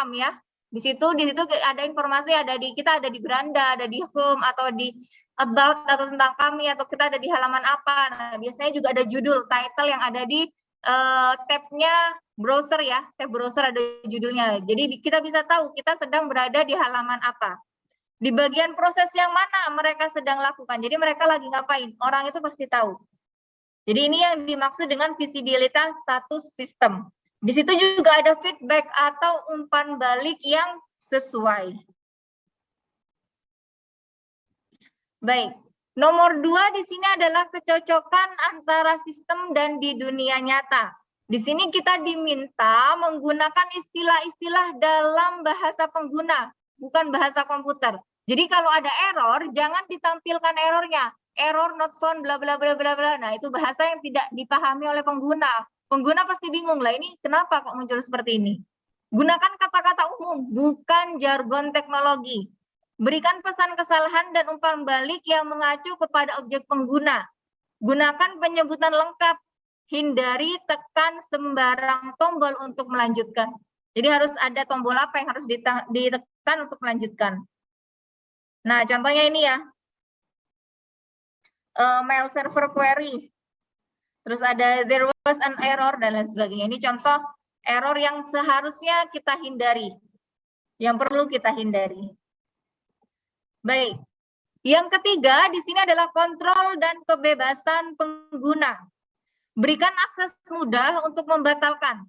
welcome ya. Di situ ada informasi, kita ada di beranda, ada di home atau di about atau tentang kami, atau kita ada di halaman apa. Nah, biasanya juga ada judul, title yang ada di tab-nya browser ya. Tab browser ada judulnya. Jadi kita bisa tahu kita sedang berada di halaman apa. Di bagian proses yang mana mereka sedang lakukan. Jadi mereka lagi ngapain? Orang itu pasti tahu. Jadi ini yang dimaksud dengan visibilitas status sistem. Di situ juga ada feedback atau umpan balik yang sesuai. Baik, nomor 2 di sini adalah kecocokan antara sistem dan di dunia nyata. Di sini kita diminta menggunakan istilah-istilah dalam bahasa pengguna, bukan bahasa komputer. Jadi kalau ada error, jangan ditampilkan errornya. Error not found bla bla bla bla bla. Nah, itu bahasa yang tidak dipahami oleh pengguna. Pengguna pasti bingung lah, ini kenapa kok muncul seperti ini. Gunakan kata-kata umum, bukan jargon teknologi. Berikan pesan kesalahan dan umpan balik yang mengacu kepada objek pengguna. Gunakan penyebutan lengkap. Hindari tekan sembarang tombol untuk melanjutkan. Jadi harus ada tombol apa yang harus ditekan untuk melanjutkan. Nah, contohnya ini ya. Mail server query. Terus ada there was an error dan lain sebagainya. Ini contoh error yang seharusnya kita hindari. Yang perlu kita hindari. Baik. Yang ketiga di sini adalah kontrol dan kebebasan pengguna. Berikan akses mudah untuk membatalkan.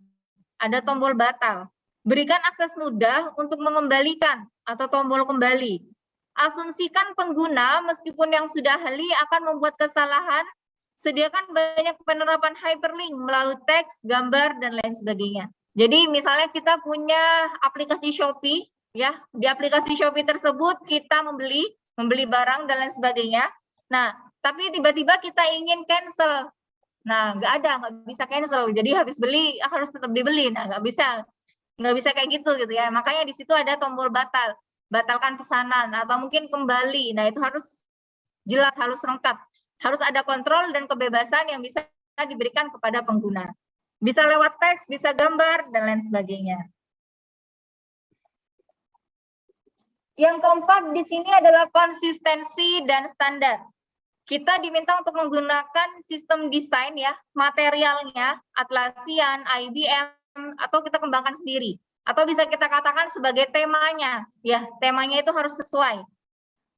Ada tombol batal. Berikan akses mudah untuk mengembalikan atau tombol kembali. Asumsikan pengguna meskipun yang sudah ahli akan membuat kesalahan. Sediakan banyak penerapan hyperlink melalui teks, gambar, dan lain sebagainya. Jadi misalnya kita punya aplikasi Shopee, ya di aplikasi Shopee tersebut kita membeli barang dan lain sebagainya. Nah, tapi tiba-tiba kita ingin cancel. Nah, nggak bisa cancel. Jadi habis beli harus tetap dibeli. Nah, nggak bisa kayak gitu ya. Makanya di situ ada tombol batal, batalkan pesanan atau mungkin kembali. Nah, itu harus jelas, harus lengkap, harus ada kontrol dan kebebasan yang bisa diberikan kepada pengguna. Bisa lewat teks, bisa gambar dan lain sebagainya. Yang keempat di sini adalah konsistensi dan standar. Kita diminta untuk menggunakan sistem desain ya, materialnya Atlassian, IBM, atau kita kembangkan sendiri. Atau bisa kita katakan sebagai temanya, ya temanya itu harus sesuai.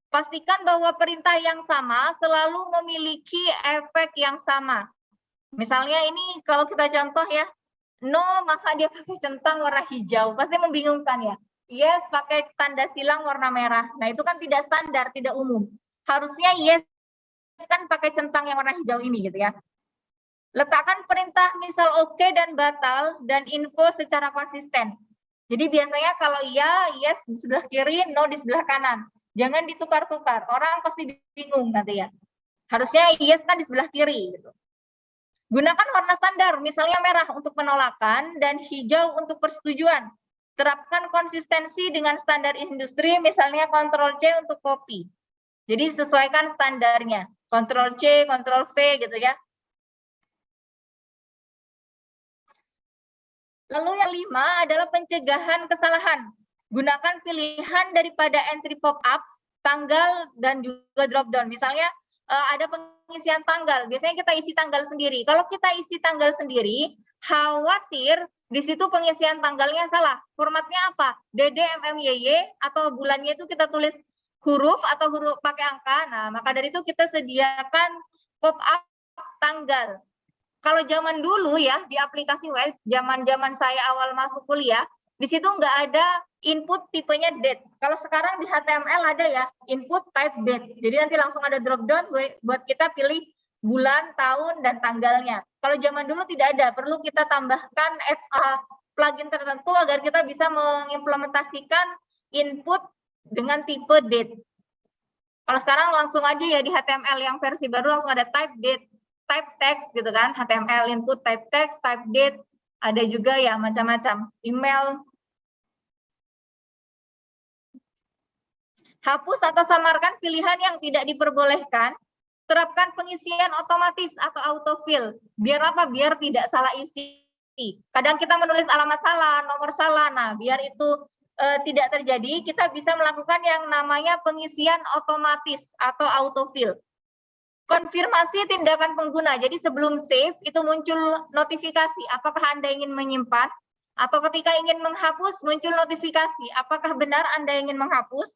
Pastikan bahwa perintah yang sama selalu memiliki efek yang sama. Misalnya ini kalau kita contoh ya, no masa dia pakai centang warna hijau, pasti membingungkan ya. Yes pakai tanda silang warna merah. Nah itu kan tidak standar, tidak umum. Harusnya yes kan pakai centang yang warna hijau ini gitu ya. Letakkan perintah misal oke dan batal dan info secara konsisten. Jadi biasanya kalau ya yes di sebelah kiri, no di sebelah kanan. Jangan ditukar-tukar, orang pasti bingung nanti ya. Harusnya yes kan di sebelah kiri gitu. Gunakan warna standar, misalnya merah untuk penolakan dan hijau untuk persetujuan. Terapkan konsistensi dengan standar industri, misalnya Ctrl+C untuk copy. Jadi sesuaikan standarnya, Ctrl+C, Ctrl+V gitu ya. Lalu yang 5 adalah pencegahan kesalahan. Gunakan pilihan daripada entry pop-up, tanggal, dan juga drop-down. Misalnya ada pengisian tanggal, biasanya kita isi tanggal sendiri. Kalau kita isi tanggal sendiri, khawatir di situ pengisian tanggalnya salah. Formatnya apa? DDMMYY atau bulannya itu kita tulis huruf atau huruf pakai angka. Nah, maka dari itu kita sediakan pop-up tanggal. Kalau zaman dulu ya di aplikasi web, zaman saya awal masuk kuliah, di situ nggak ada input tipenya date. Kalau sekarang di HTML ada ya input type date. Jadi nanti langsung ada drop down buat kita pilih bulan, tahun, dan tanggalnya. Kalau zaman dulu tidak ada, perlu kita tambahkan plugin tertentu agar kita bisa mengimplementasikan input dengan tipe date. Kalau sekarang langsung aja ya di HTML yang versi baru langsung ada type date, type text gitu kan, HTML input type text, type date, ada juga ya macam-macam, email. Hapus atau samarkan pilihan yang tidak diperbolehkan. Terapkan pengisian otomatis atau autofill. Biar apa? Biar tidak salah isi pasti. Kadang kita menulis alamat salah, nomor salah. Nah, biar itu tidak terjadi, kita bisa melakukan yang namanya pengisian otomatis atau autofill. Konfirmasi tindakan pengguna. Jadi sebelum save itu muncul notifikasi apakah Anda ingin menyimpan, atau ketika ingin menghapus muncul notifikasi apakah benar Anda ingin menghapus.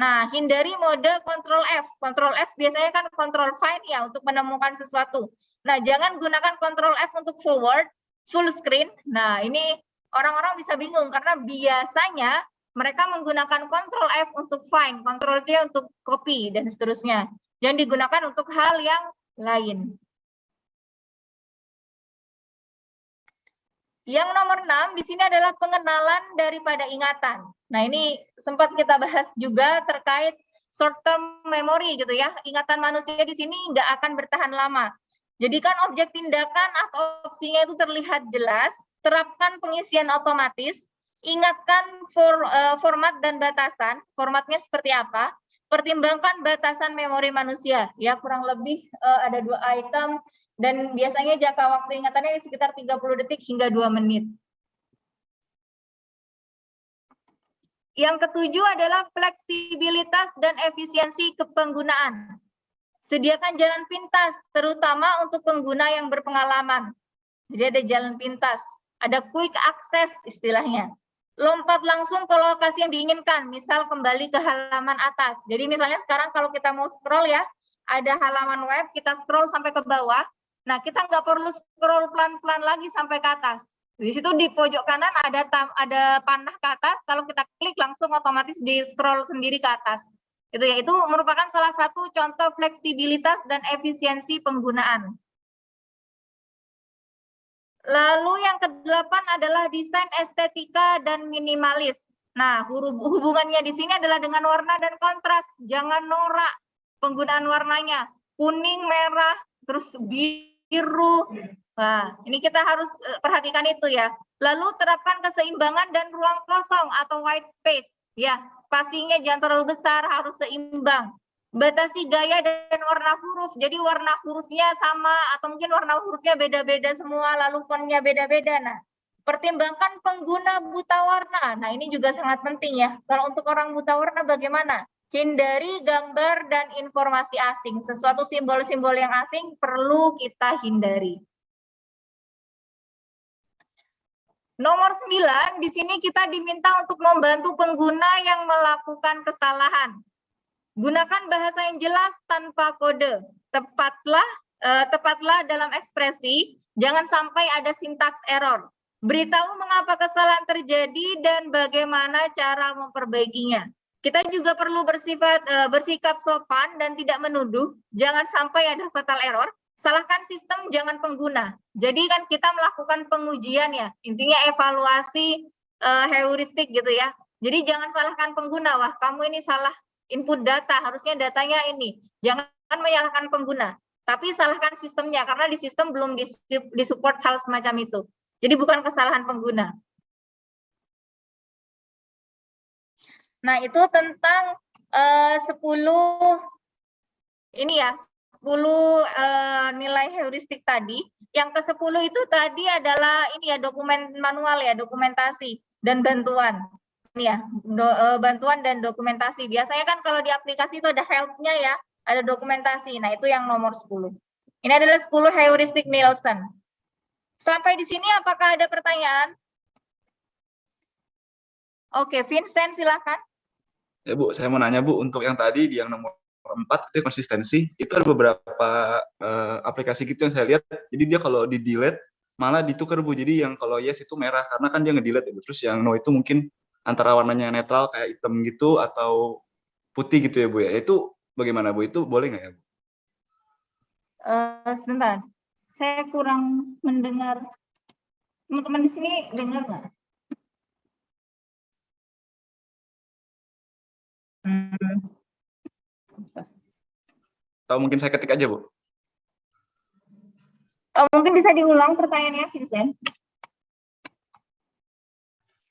Nah, hindari mode Ctrl F. Ctrl F biasanya kan Ctrl Find ya untuk menemukan sesuatu. Nah, jangan gunakan Ctrl F untuk forward, full screen. Nah, ini orang-orang bisa bingung karena biasanya mereka menggunakan Ctrl F untuk find, Ctrl C untuk copy, dan seterusnya. Jangan digunakan untuk hal yang lain. Yang nomor 6 di sini adalah pengenalan daripada ingatan. Nah, ini sempat kita bahas juga terkait short term memory gitu ya. Ingatan manusia di sini nggak akan bertahan lama. Jadikan objek tindakan atau opsinya itu terlihat jelas, terapkan pengisian otomatis, ingatkan format dan batasan, formatnya seperti apa, pertimbangkan batasan memori manusia. Ya, kurang lebih ada 2 item, dan biasanya jangka waktu ingatannya sekitar 30 detik hingga 2 menit. Yang ketujuh adalah fleksibilitas dan efisiensi kepenggunaan. Sediakan jalan pintas, terutama untuk pengguna yang berpengalaman. Jadi ada jalan pintas, ada quick access istilahnya. Lompat langsung ke lokasi yang diinginkan, misal kembali ke halaman atas. Jadi misalnya sekarang kalau kita mau scroll ya, ada halaman web, kita scroll sampai ke bawah. Nah, kita nggak perlu scroll pelan-pelan lagi sampai ke atas. Di situ di pojok kanan ada panah ke atas, kalau kita klik langsung otomatis di scroll sendiri ke atas. Itu ya, itu merupakan salah satu contoh fleksibilitas dan efisiensi penggunaan. Lalu yang ke-8 adalah desain estetika dan minimalis. Nah, hubungannya di sini adalah dengan warna dan kontras. Jangan norak penggunaan warnanya. Kuning, merah, terus biru. Nah, ini kita harus perhatikan itu ya. Lalu terapkan keseimbangan dan ruang kosong atau white space. Ya, spasinya jangan terlalu besar, harus seimbang. Batasi gaya dan warna huruf, jadi warna hurufnya sama atau mungkin warna hurufnya beda-beda semua, lalu fontnya beda-beda. Nah, pertimbangkan pengguna buta warna. Nah, ini juga sangat penting ya. Kalau untuk orang buta warna bagaimana? Hindari gambar dan informasi asing. Sesuatu simbol-simbol yang asing perlu kita hindari. Nomor 9, di sini kita diminta untuk membantu pengguna yang melakukan kesalahan. Gunakan bahasa yang jelas tanpa kode. Tepatlah dalam ekspresi, jangan sampai ada sintaks error. Beritahu mengapa kesalahan terjadi dan bagaimana cara memperbaikinya. Kita juga perlu bersikap sopan dan tidak menuduh. Jangan sampai ada fatal error. Salahkan sistem, jangan pengguna. Jadi kan kita melakukan pengujian ya. Intinya evaluasi heuristik gitu ya. Jadi jangan salahkan pengguna. Wah, kamu ini salah input data, harusnya datanya ini. Jangan menyalahkan pengguna, tapi salahkan sistemnya, karena di sistem belum disupport hal semacam itu. Jadi bukan kesalahan pengguna. Nah, itu tentang 10 ini ya, 10 nilai heuristik tadi. Yang ke-10 itu tadi adalah ini ya, dokumen manual ya, dokumentasi dan bantuan. Ya, bantuan dan dokumentasi. Biasanya kan kalau di aplikasi itu ada help-nya ya, ada dokumentasi. Nah, itu yang nomor 10. Ini adalah 10 heuristik Nielsen. Sampai di sini apakah ada pertanyaan? Oke, Vincent silakan. Ya Bu, saya mau nanya Bu, untuk yang tadi di yang nomor 4 itu konsistensi, itu ada beberapa aplikasi gitu yang saya lihat. Jadi dia kalau di delete malah ditukar Bu. Jadi yang kalau yes itu merah karena kan dia nge-delete ya Bu. Terus yang no itu mungkin antara warnanya netral kayak hitam gitu atau putih gitu ya Bu ya. Itu bagaimana Bu? Itu boleh nggak ya Bu? Sebentar, saya kurang mendengar. Teman-teman di sini dengar nggak? Atau mungkin saya ketik aja Bu? Mungkin bisa diulang pertanyaannya, Vincent.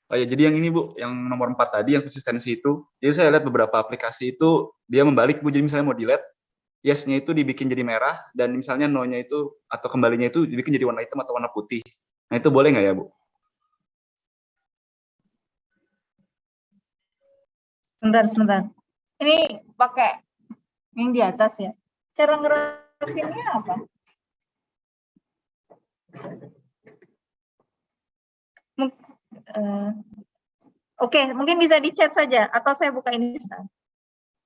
Oh ya, jadi yang ini Bu, yang nomor 4 tadi, yang konsistensi itu, jadi saya lihat beberapa aplikasi itu, dia membalik Bu, jadi misalnya mau delete, yes-nya itu dibikin jadi merah, dan misalnya no-nya itu, atau kembalinya itu dibikin jadi warna hitam atau warna putih. Nah, itu boleh nggak ya, Bu? Sebentar. Ini pakai yang di atas ya. Cara ngerasinnya apa? Oke, mungkin bisa di chat saja atau saya buka ini sekarang.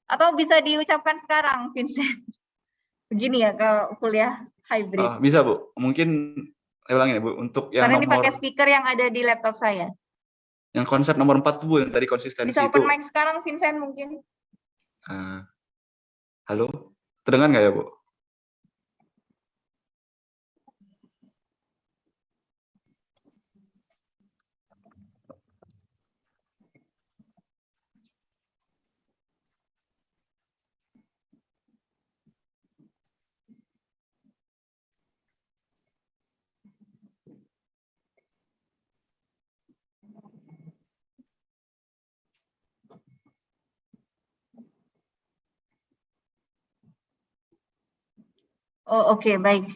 Atau bisa diucapkan sekarang, Vincent. Begini ya kalau kuliah hybrid. Bisa, Bu. Mungkin saya ulangin ya, Bu. Untuk yang Karena ini nomor, pakai speaker yang ada di laptop saya. yang konsep nomor 4 tuh, Bu, yang tadi konsistensi Bisa open itu. mic sekarang, Vincent, mungkin. Halo? Terdengar nggak ya, Bu? Oh, oke, baik.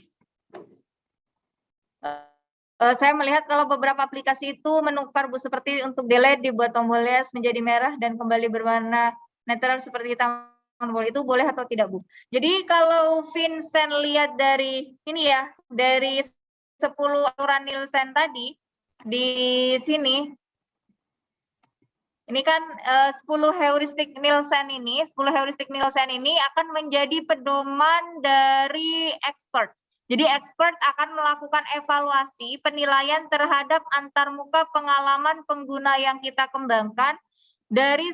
Saya melihat kalau beberapa aplikasi itu menukar, Bu, seperti untuk delete dibuat tombol yes menjadi merah dan kembali berwarna netral seperti tombol itu boleh atau tidak, Bu? Jadi kalau Vincent lihat dari ini ya, dari 10 aturan Nielsen tadi di sini, ini kan 10 heuristik Nielsen ini akan menjadi pedoman dari expert. Jadi expert akan melakukan evaluasi penilaian terhadap antarmuka pengalaman pengguna yang kita kembangkan dari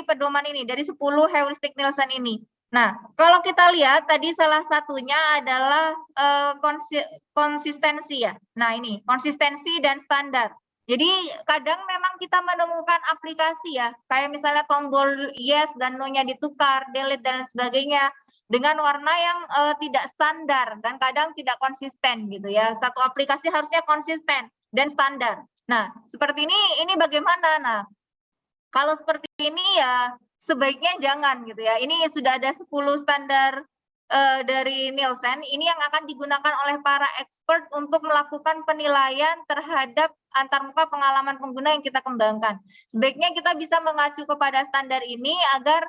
pedoman ini, dari 10 heuristik Nielsen ini. Nah, kalau kita lihat tadi salah satunya adalah konsistensi ya. Nah, ini konsistensi dan standar. Jadi kadang memang kita menemukan aplikasi ya, kayak misalnya tombol yes dan no-nya ditukar, delete dan sebagainya dengan warna yang tidak standar dan kadang tidak konsisten gitu ya. Satu aplikasi harusnya konsisten dan standar. Nah, seperti ini bagaimana? Nah, kalau seperti ini ya sebaiknya jangan gitu ya. Ini sudah ada 10 standar dari Nielsen, ini yang akan digunakan oleh para expert untuk melakukan penilaian terhadap antarmuka pengalaman pengguna yang kita kembangkan. Sebaiknya kita bisa mengacu kepada standar ini agar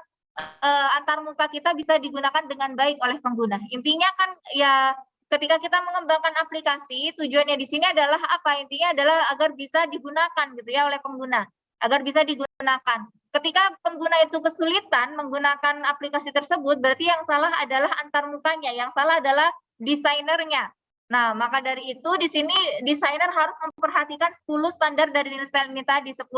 antarmuka kita bisa digunakan dengan baik oleh pengguna. Intinya kan ya ketika kita mengembangkan aplikasi, tujuannya di sini adalah apa? Intinya adalah agar bisa digunakan gitu ya oleh pengguna, agar bisa digunakan. Ketika pengguna itu kesulitan menggunakan aplikasi tersebut, berarti yang salah adalah antarmukanya, yang salah adalah desainernya. Nah, maka dari itu di sini desainer harus memperhatikan 10 standar dari Nielsen ini tadi, 10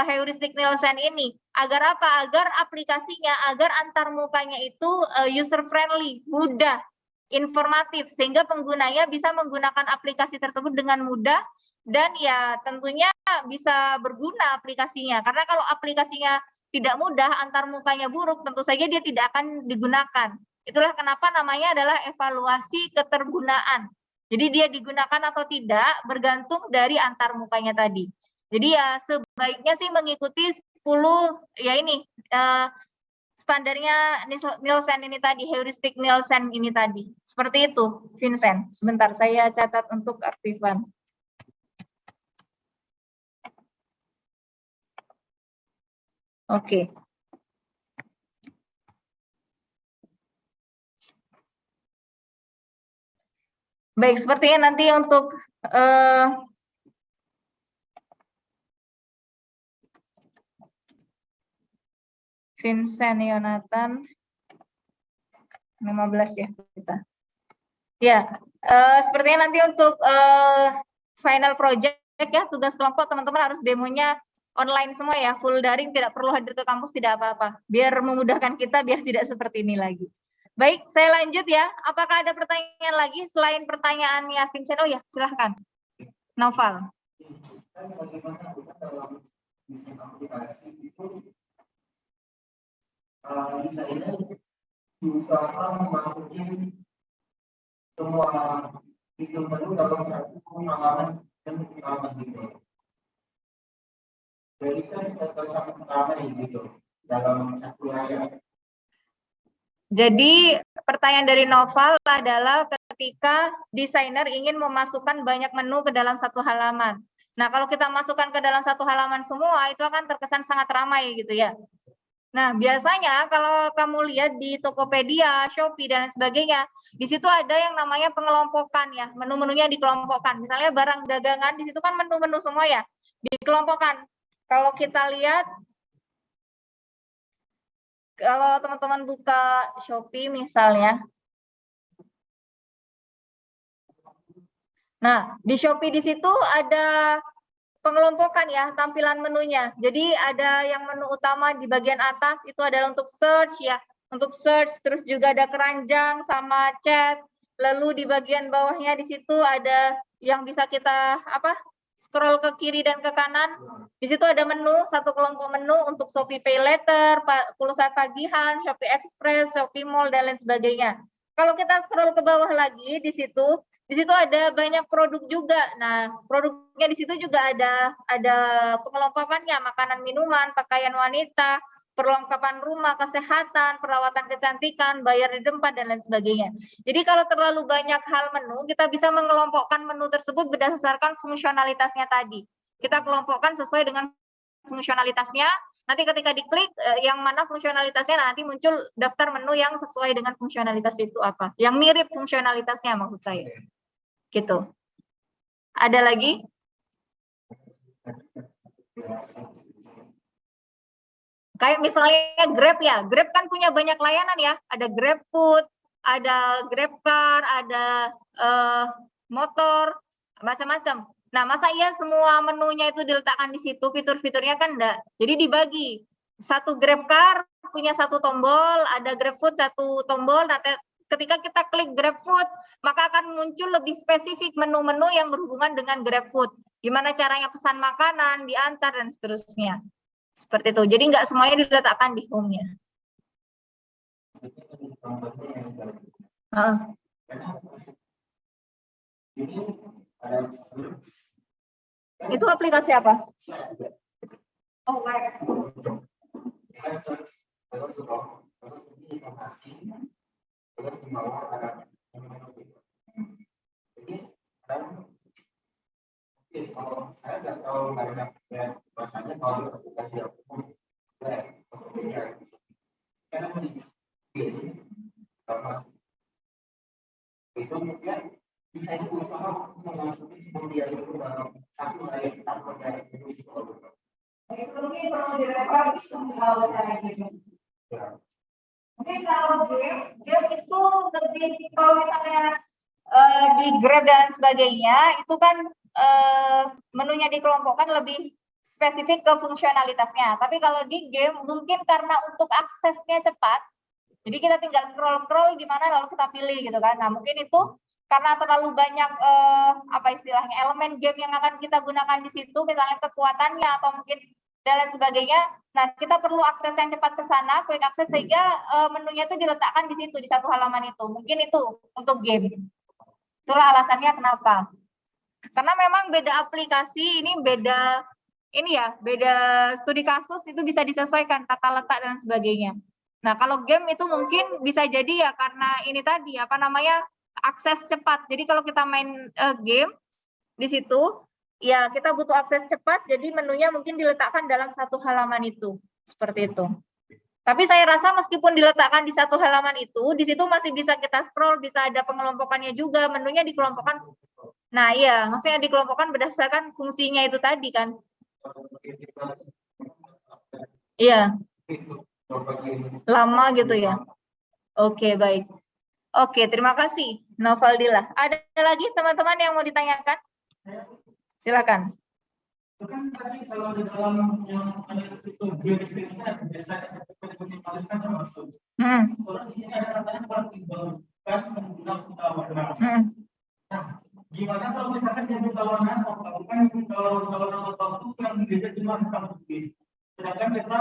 heuristik Nielsen ini. Agar apa? Agar aplikasinya, agar antarmukanya itu user friendly, mudah, informatif, sehingga penggunanya bisa menggunakan aplikasi tersebut dengan mudah dan ya tentunya bisa berguna aplikasinya. Karena kalau aplikasinya tidak mudah, antarmukanya buruk, tentu saja dia tidak akan digunakan. Itulah kenapa namanya adalah evaluasi ketergunaan. Jadi dia digunakan atau tidak bergantung dari antarmukanya tadi. Jadi ya sebaiknya sih mengikuti 10 ya ini standarnya Nielsen ini tadi, heuristik Nielsen ini tadi. Seperti itu, Vincent. Sebentar, saya catat untuk aktifan. Oke. Baik, sepertinya nanti untuk Vincent Yonatan 15 ya kita. Ya, sepertinya nanti untuk final project ya, tugas kelompok teman-teman harus demonya online semua ya, full daring, tidak perlu hadir ke kampus, tidak apa-apa. Biar memudahkan kita, biar tidak seperti ini lagi. Baik, saya lanjut ya. Apakah ada pertanyaan lagi selain pertanyaannya Vincent? Oh ya, silahkan. Noval. Desainer berusaha memasuki semua fitur menu dalam satu pengalaman dan pengalaman gitu. Jadi kan sama pertama gitu dalam satu layar. Jadi pertanyaan dari Noval adalah ketika desainer ingin memasukkan banyak menu ke dalam satu halaman. Nah, kalau kita masukkan ke dalam satu halaman semua, itu akan terkesan sangat ramai gitu ya. Nah, biasanya kalau kamu lihat di Tokopedia, Shopee, dan sebagainya, di situ ada yang namanya pengelompokan ya, menu-menunya dikelompokkan. Misalnya barang dagangan, di situ kan menu-menu semua ya, dikelompokkan. Kalau kita lihat, kalau teman-teman buka Shopee misalnya, nah, di Shopee di situ ada pengelompokan ya tampilan menunya. Jadi ada yang menu utama di bagian atas itu adalah untuk search ya, untuk search, terus juga ada keranjang sama chat. Lalu di bagian bawahnya di situ ada yang bisa kita scroll ke kiri dan ke kanan. Di situ ada menu, satu kelompok menu untuk Shopee Pay Later, pulsa tagihan, Shopee Express, Shopee Mall, dan lain sebagainya. Kalau kita scroll ke bawah lagi di situ ada banyak produk juga. Nah, produknya di situ juga ada pengelompokannya, makanan, minuman, pakaian wanita, perlengkapan rumah, kesehatan, perawatan kecantikan, bayar di tempat, dan lain sebagainya. Jadi kalau terlalu banyak hal menu, kita bisa mengelompokkan menu tersebut berdasarkan fungsionalitasnya tadi. Kita kelompokkan sesuai dengan fungsionalitasnya. Nanti ketika diklik yang mana fungsionalitasnya, nanti muncul daftar menu yang sesuai dengan fungsionalitas itu apa. Yang mirip fungsionalitasnya maksud saya. Gitu. Ada lagi? Kayak misalnya Grab ya. Grab kan punya banyak layanan ya. Ada Grab Food, ada Grab Car, ada motor, macam-macam. Nah, masa iya semua menunya itu diletakkan di situ, fitur-fiturnya kan enggak. Jadi dibagi. Satu Grab Car punya satu tombol, ada Grab Food satu tombol. Nah, ketika kita klik GrabFood, maka akan muncul lebih spesifik menu-menu yang berhubungan dengan GrabFood. Gimana caranya pesan makanan, diantar, dan seterusnya. Seperti itu. Jadi nggak semuanya diletakkan di home-nya. Itu aplikasi apa? Oh, terus di bawah ada jadi kalau saya nggak tahu banyak ya bahasanya kalau aplikasi aku karena itu mungkin bisa itu sama memasuki kemudian itu dalam satu layak tanpa dari itu mungkin kalau direpar itu kalau cara gitu. Mungkin kalau game itu lebih kalau misalnya di Grab dan sebagainya itu kan menunya dikelompokkan lebih spesifik ke fungsionalitasnya. Tapi kalau di game mungkin karena untuk aksesnya cepat, jadi kita tinggal scroll gimana lalu kita pilih gitu kan. Nah mungkin itu karena terlalu banyak apa istilahnya elemen game yang akan kita gunakan di situ, misalnya kekuatannya atau mungkin dan lain sebagainya. Nah, kita perlu akses yang cepat ke sana, quick access, sehingga menunya itu diletakkan di situ, di satu halaman itu. Mungkin itu untuk game. Itulah alasannya kenapa. Karena memang beda aplikasi, ini beda studi kasus, itu bisa disesuaikan, tata letak dan sebagainya. Nah, kalau game itu mungkin bisa jadi ya karena ini tadi, akses cepat. Jadi kalau kita main game di situ, ya kita butuh akses cepat, jadi menunya mungkin diletakkan dalam satu halaman itu, seperti itu. Tapi saya rasa meskipun diletakkan di satu halaman itu, di situ masih bisa kita scroll, bisa ada pengelompokannya juga, menunya dikelompokkan. Nah iya, maksudnya dikelompokkan berdasarkan fungsinya itu tadi kan. Iya. Lama gitu ya. Oke, baik. Oke, terima kasih, Novaldila. Ada lagi teman-teman yang mau ditanyakan? Silakan. Kan tadi kalau di dalam yang ada itu biasanya biasanya menuliskan termasuk. Kalau di sini ada katanya pertimbangan menggunakan tawanan. Nah, gimana kalau misalkan yang tawanan kan kalau waktu yang beda cuma tentang bukti. Sedangkan kita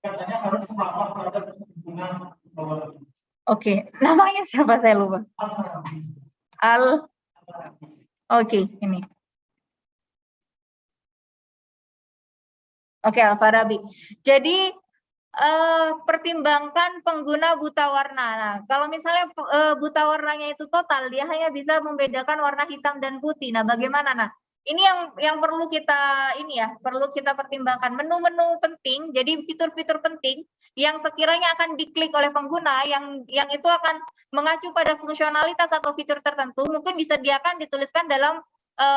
katanya harus melapor terhadap hubungan tawanan. Oke, namanya siapa saya lupa. Oke, ini. Oke, Al-Farabi. Jadi pertimbangkan pengguna buta warna. Nah, kalau misalnya buta warnanya itu total, dia hanya bisa membedakan warna hitam dan putih. Nah, bagaimana? Nah, ini yang perlu kita perlu kita pertimbangkan. Menu-menu penting, jadi fitur-fitur penting yang sekiranya akan diklik oleh pengguna, yang itu akan mengacu pada fungsionalitas atau fitur tertentu, mungkin disediakan dituliskan dalam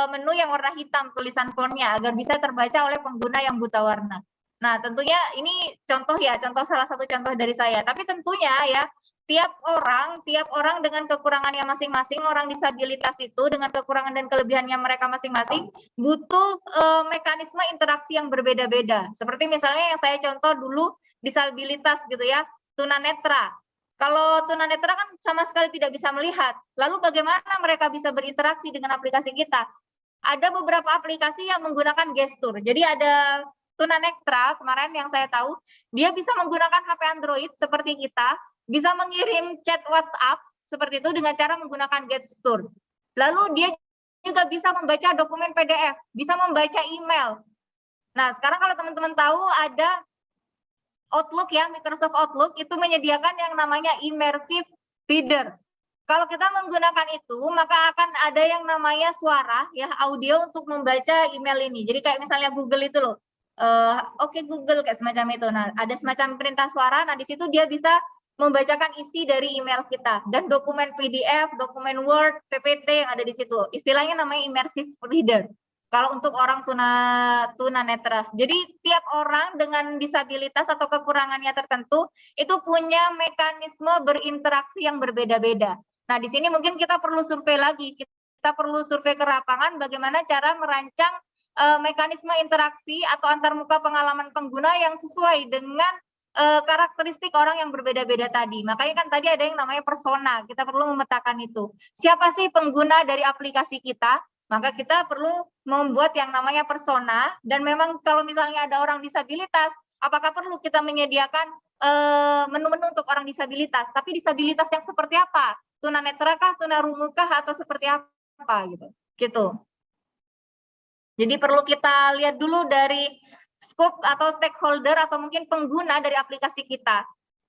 menu yang warna hitam tulisan fontnya agar bisa terbaca oleh pengguna yang buta warna. Nah, tentunya ini contoh salah satu contoh dari saya. Tapi tentunya ya, tiap orang dengan kekurangannya masing-masing, orang disabilitas itu dengan kekurangan dan kelebihannya mereka masing-masing, butuh mekanisme interaksi yang berbeda-beda. Seperti misalnya yang saya contoh dulu, disabilitas gitu ya, tunanetra. Kalau tunanetra kan sama sekali tidak bisa melihat. Lalu bagaimana mereka bisa berinteraksi dengan aplikasi kita? Ada beberapa aplikasi yang menggunakan gestur. Jadi ada tunanetra kemarin yang saya tahu, dia bisa menggunakan HP Android seperti kita, bisa mengirim chat WhatsApp seperti itu dengan cara menggunakan gestur. Lalu dia juga bisa membaca dokumen PDF, bisa membaca email. Nah, sekarang kalau teman-teman tahu ada Outlook ya, Microsoft Outlook itu menyediakan yang namanya immersive reader. Kalau kita menggunakan itu, maka akan ada yang namanya suara ya, audio untuk membaca email ini. Jadi kayak misalnya Google itu loh. Oke Google kayak semacam itu. Nah, ada semacam perintah suara. Nah, di situ dia bisa membacakan isi dari email kita dan dokumen PDF, dokumen Word, PPT yang ada di situ. Istilahnya namanya immersive reader. Kalau untuk orang tunanetra. Jadi tiap orang dengan disabilitas atau kekurangannya tertentu itu punya mekanisme berinteraksi yang berbeda-beda. Nah, di sini mungkin kita perlu survei lagi. Kita perlu survei ke lapangan bagaimana cara merancang mekanisme interaksi atau antarmuka pengalaman pengguna yang sesuai dengan karakteristik orang yang berbeda-beda tadi. Makanya kan tadi ada yang namanya persona, kita perlu memetakan itu. Siapa sih pengguna dari aplikasi kita? Maka kita perlu membuat yang namanya persona, dan memang kalau misalnya ada orang disabilitas, apakah perlu kita menyediakan menu-menu untuk orang disabilitas? Tapi disabilitas yang seperti apa? Tunanetra kah, tunarungu kah, atau seperti apa gitu. Jadi perlu kita lihat dulu dari scope atau stakeholder atau mungkin pengguna dari aplikasi kita.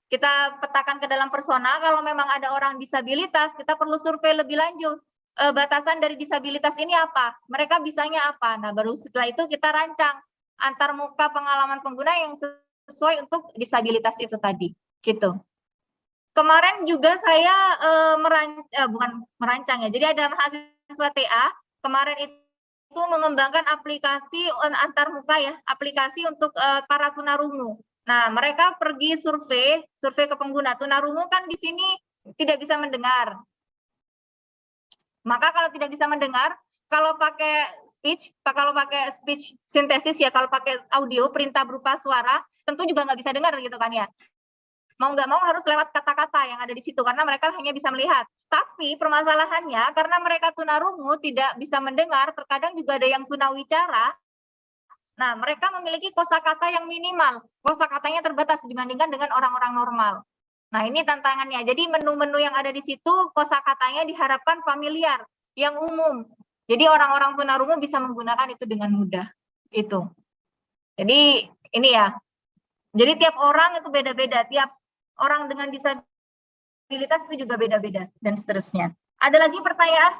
Kita petakan ke dalam persona, kalau memang ada orang disabilitas, kita perlu survei lebih lanjut. Batasan dari disabilitas ini apa? Mereka bisanya apa? Nah, baru setelah itu kita rancang antarmuka pengalaman pengguna yang sesuai untuk disabilitas itu tadi. Gitu. Kemarin juga saya bukan merancang ya, jadi ada mahasiswa TA, kemarin itu mengembangkan aplikasi antarmuka ya, aplikasi untuk para tunarungu. Nah, mereka pergi survei ke pengguna. Tunarungu kan di sini tidak bisa mendengar. Maka kalau tidak bisa mendengar, kalau pakai speech sintesis ya, kalau pakai audio, perintah berupa suara, tentu juga nggak bisa dengar gitu kan ya. Mau nggak mau harus lewat kata-kata yang ada di situ, karena mereka hanya bisa melihat. Tapi permasalahannya, karena mereka tunarungu tidak bisa mendengar, terkadang juga ada yang tunawicara. Nah, mereka memiliki kosakata yang minimal. Kosakatanya terbatas dibandingkan dengan orang-orang normal. Nah, ini tantangannya. Jadi menu-menu yang ada di situ, kosakatanya diharapkan familiar, yang umum. Jadi orang-orang tunarungu bisa menggunakan itu dengan mudah. Itu. Jadi ini ya. Jadi tiap orang itu beda-beda. Tiap orang dengan disabilitas itu juga beda-beda, dan seterusnya. Ada lagi pertanyaan?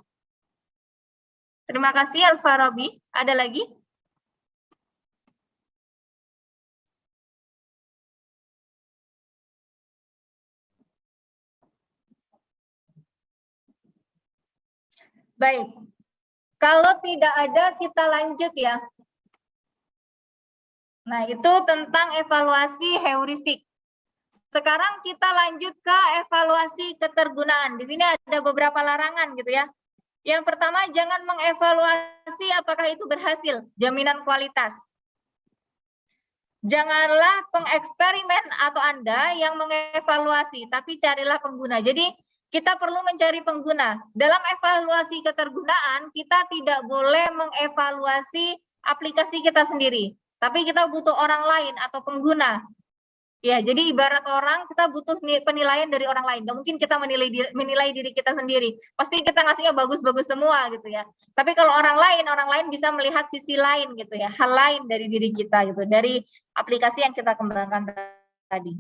Terima kasih Al-Farabi. Ada lagi? Baik. Kalau tidak ada, kita lanjut ya. Nah, itu tentang evaluasi heuristik. Sekarang kita lanjut ke evaluasi ketergunaan. Di sini ada beberapa larangan gitu ya. Yang pertama, jangan mengevaluasi apakah itu berhasil, jaminan kualitas. Janganlah pengeksperimen atau Anda yang mengevaluasi, tapi carilah pengguna. Jadi kita perlu mencari pengguna. Dalam evaluasi ketergunaan, kita tidak boleh mengevaluasi aplikasi kita sendiri, tapi kita butuh orang lain atau pengguna. Ya, jadi ibarat orang, kita butuh penilaian dari orang lain. Nggak mungkin kita menilai diri kita sendiri. Pasti kita ngasihnya bagus-bagus semua gitu ya. Tapi kalau orang lain bisa melihat sisi lain gitu ya, hal lain dari diri kita gitu, dari aplikasi yang kita kembangkan tadi.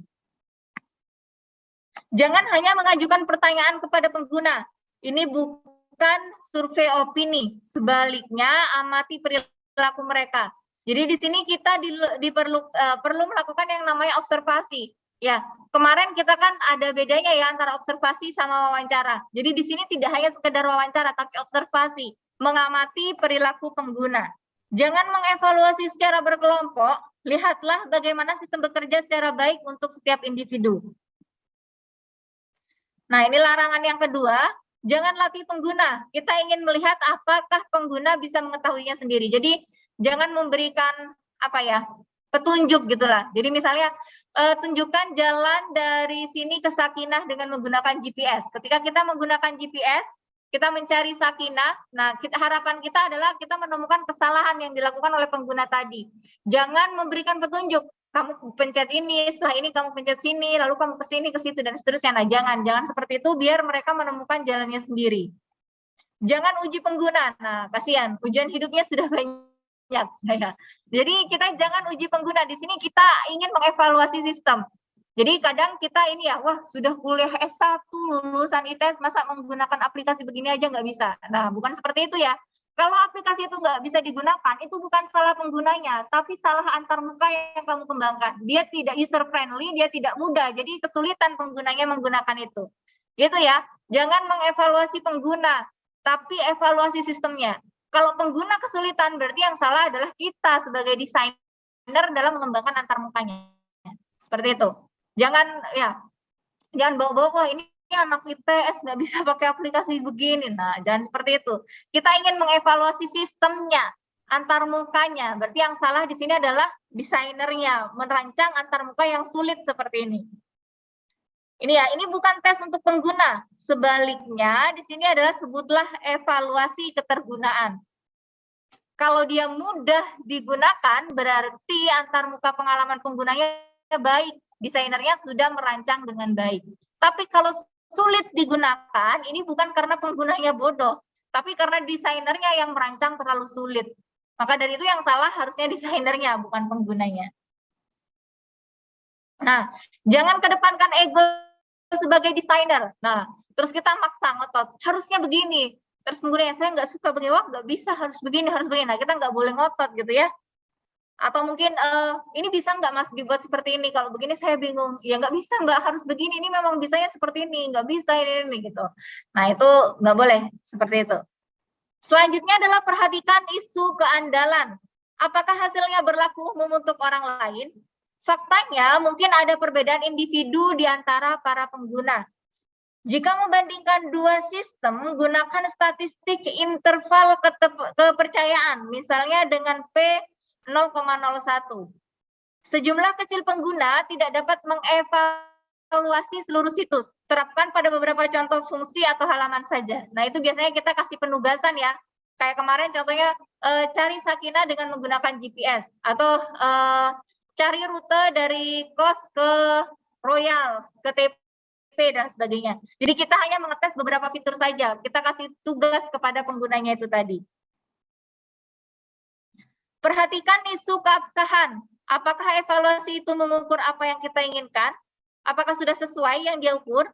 Jangan hanya mengajukan pertanyaan kepada pengguna. Ini bukan survei opini. Sebaliknya, amati perilaku mereka. Jadi di sini kita perlu melakukan yang namanya observasi. Ya, kemarin kita kan ada bedanya ya antara observasi sama wawancara. Jadi di sini tidak hanya sekedar wawancara, tapi observasi, mengamati perilaku pengguna. Jangan mengevaluasi secara berkelompok, lihatlah bagaimana sistem bekerja secara baik untuk setiap individu. Nah, ini larangan yang kedua, jangan latih pengguna. Kita ingin melihat apakah pengguna bisa mengetahuinya sendiri. Jadi, jangan memberikan petunjuk gitulah. Jadi misalnya tunjukkan jalan dari sini ke Sakinah dengan menggunakan GPS. Ketika kita menggunakan GPS, kita mencari Sakinah. Nah, harapan kita adalah kita menemukan kesalahan yang dilakukan oleh pengguna tadi. Jangan memberikan petunjuk. Kamu pencet ini, setelah ini kamu pencet sini, lalu kamu ke sini, ke situ, dan seterusnya. Nah, jangan seperti itu biar mereka menemukan jalannya sendiri. Jangan uji pengguna. Nah, kasihan, ujian hidupnya sudah banyak. Jadi kita jangan uji pengguna. Di sini kita ingin mengevaluasi sistem. Jadi kadang kita ini ya, wah sudah kuliah S1, lulusan ITS, masa menggunakan aplikasi begini aja nggak bisa. Nah, bukan seperti itu ya. Kalau aplikasi itu nggak bisa digunakan, itu bukan salah penggunanya, tapi salah antarmuka yang kamu kembangkan. Dia tidak user friendly, dia tidak mudah, jadi kesulitan penggunanya menggunakan itu. Gitu ya, jangan mengevaluasi pengguna, tapi evaluasi sistemnya. Kalau pengguna kesulitan, berarti yang salah adalah kita sebagai desainer dalam mengembangkan antarmukanya. Seperti itu. Jangan bawa-bawa ini anak ITS nggak bisa pakai aplikasi begini. Nah, jangan seperti itu. Kita ingin mengevaluasi sistemnya, antarmukanya. Berarti yang salah di sini adalah desainernya, merancang antarmuka yang sulit seperti ini. Ini ya, ini bukan tes untuk pengguna. Sebaliknya, di sini adalah sebutlah evaluasi ketergunaan. Kalau dia mudah digunakan, berarti antarmuka pengalaman penggunanya baik. Desainernya sudah merancang dengan baik. Tapi kalau sulit digunakan, ini bukan karena penggunanya bodoh, tapi karena desainernya yang merancang terlalu sulit. Maka dari itu yang salah harusnya desainernya, bukan penggunanya. Nah, jangan kedepankan ego sebagai desainer. Nah, terus kita maksa ngotot, harusnya begini. Terus penggunanya, saya nggak suka begini, wah nggak bisa, harus begini, harus begini. Nah, kita nggak boleh ngotot gitu ya. Atau mungkin ini bisa nggak Mas dibuat seperti ini, kalau begini saya bingung. Ya nggak bisa Mbak, harus begini, ini memang bisanya seperti ini, nggak bisa ini gitu. Nah itu nggak boleh seperti itu. Selanjutnya adalah perhatikan isu keandalan. Apakah hasilnya berlaku umum untuk orang lain? Faktanya mungkin ada perbedaan individu di antara para pengguna. Jika membandingkan dua sistem, gunakan statistik interval kepercayaan, misalnya dengan P 0,01. Sejumlah kecil pengguna tidak dapat mengevaluasi seluruh situs. Terapkan pada beberapa contoh fungsi atau halaman saja. Nah, itu biasanya kita kasih penugasan ya. Kayak kemarin contohnya cari Sakinah dengan menggunakan GPS atau cari rute dari KOS ke Royal, ke TP dan sebagainya. Jadi kita hanya mengetes beberapa fitur saja. Kita kasih tugas kepada penggunanya itu tadi. Perhatikan isu keabsahan. Apakah evaluasi itu mengukur apa yang kita inginkan? Apakah sudah sesuai yang dia ukur?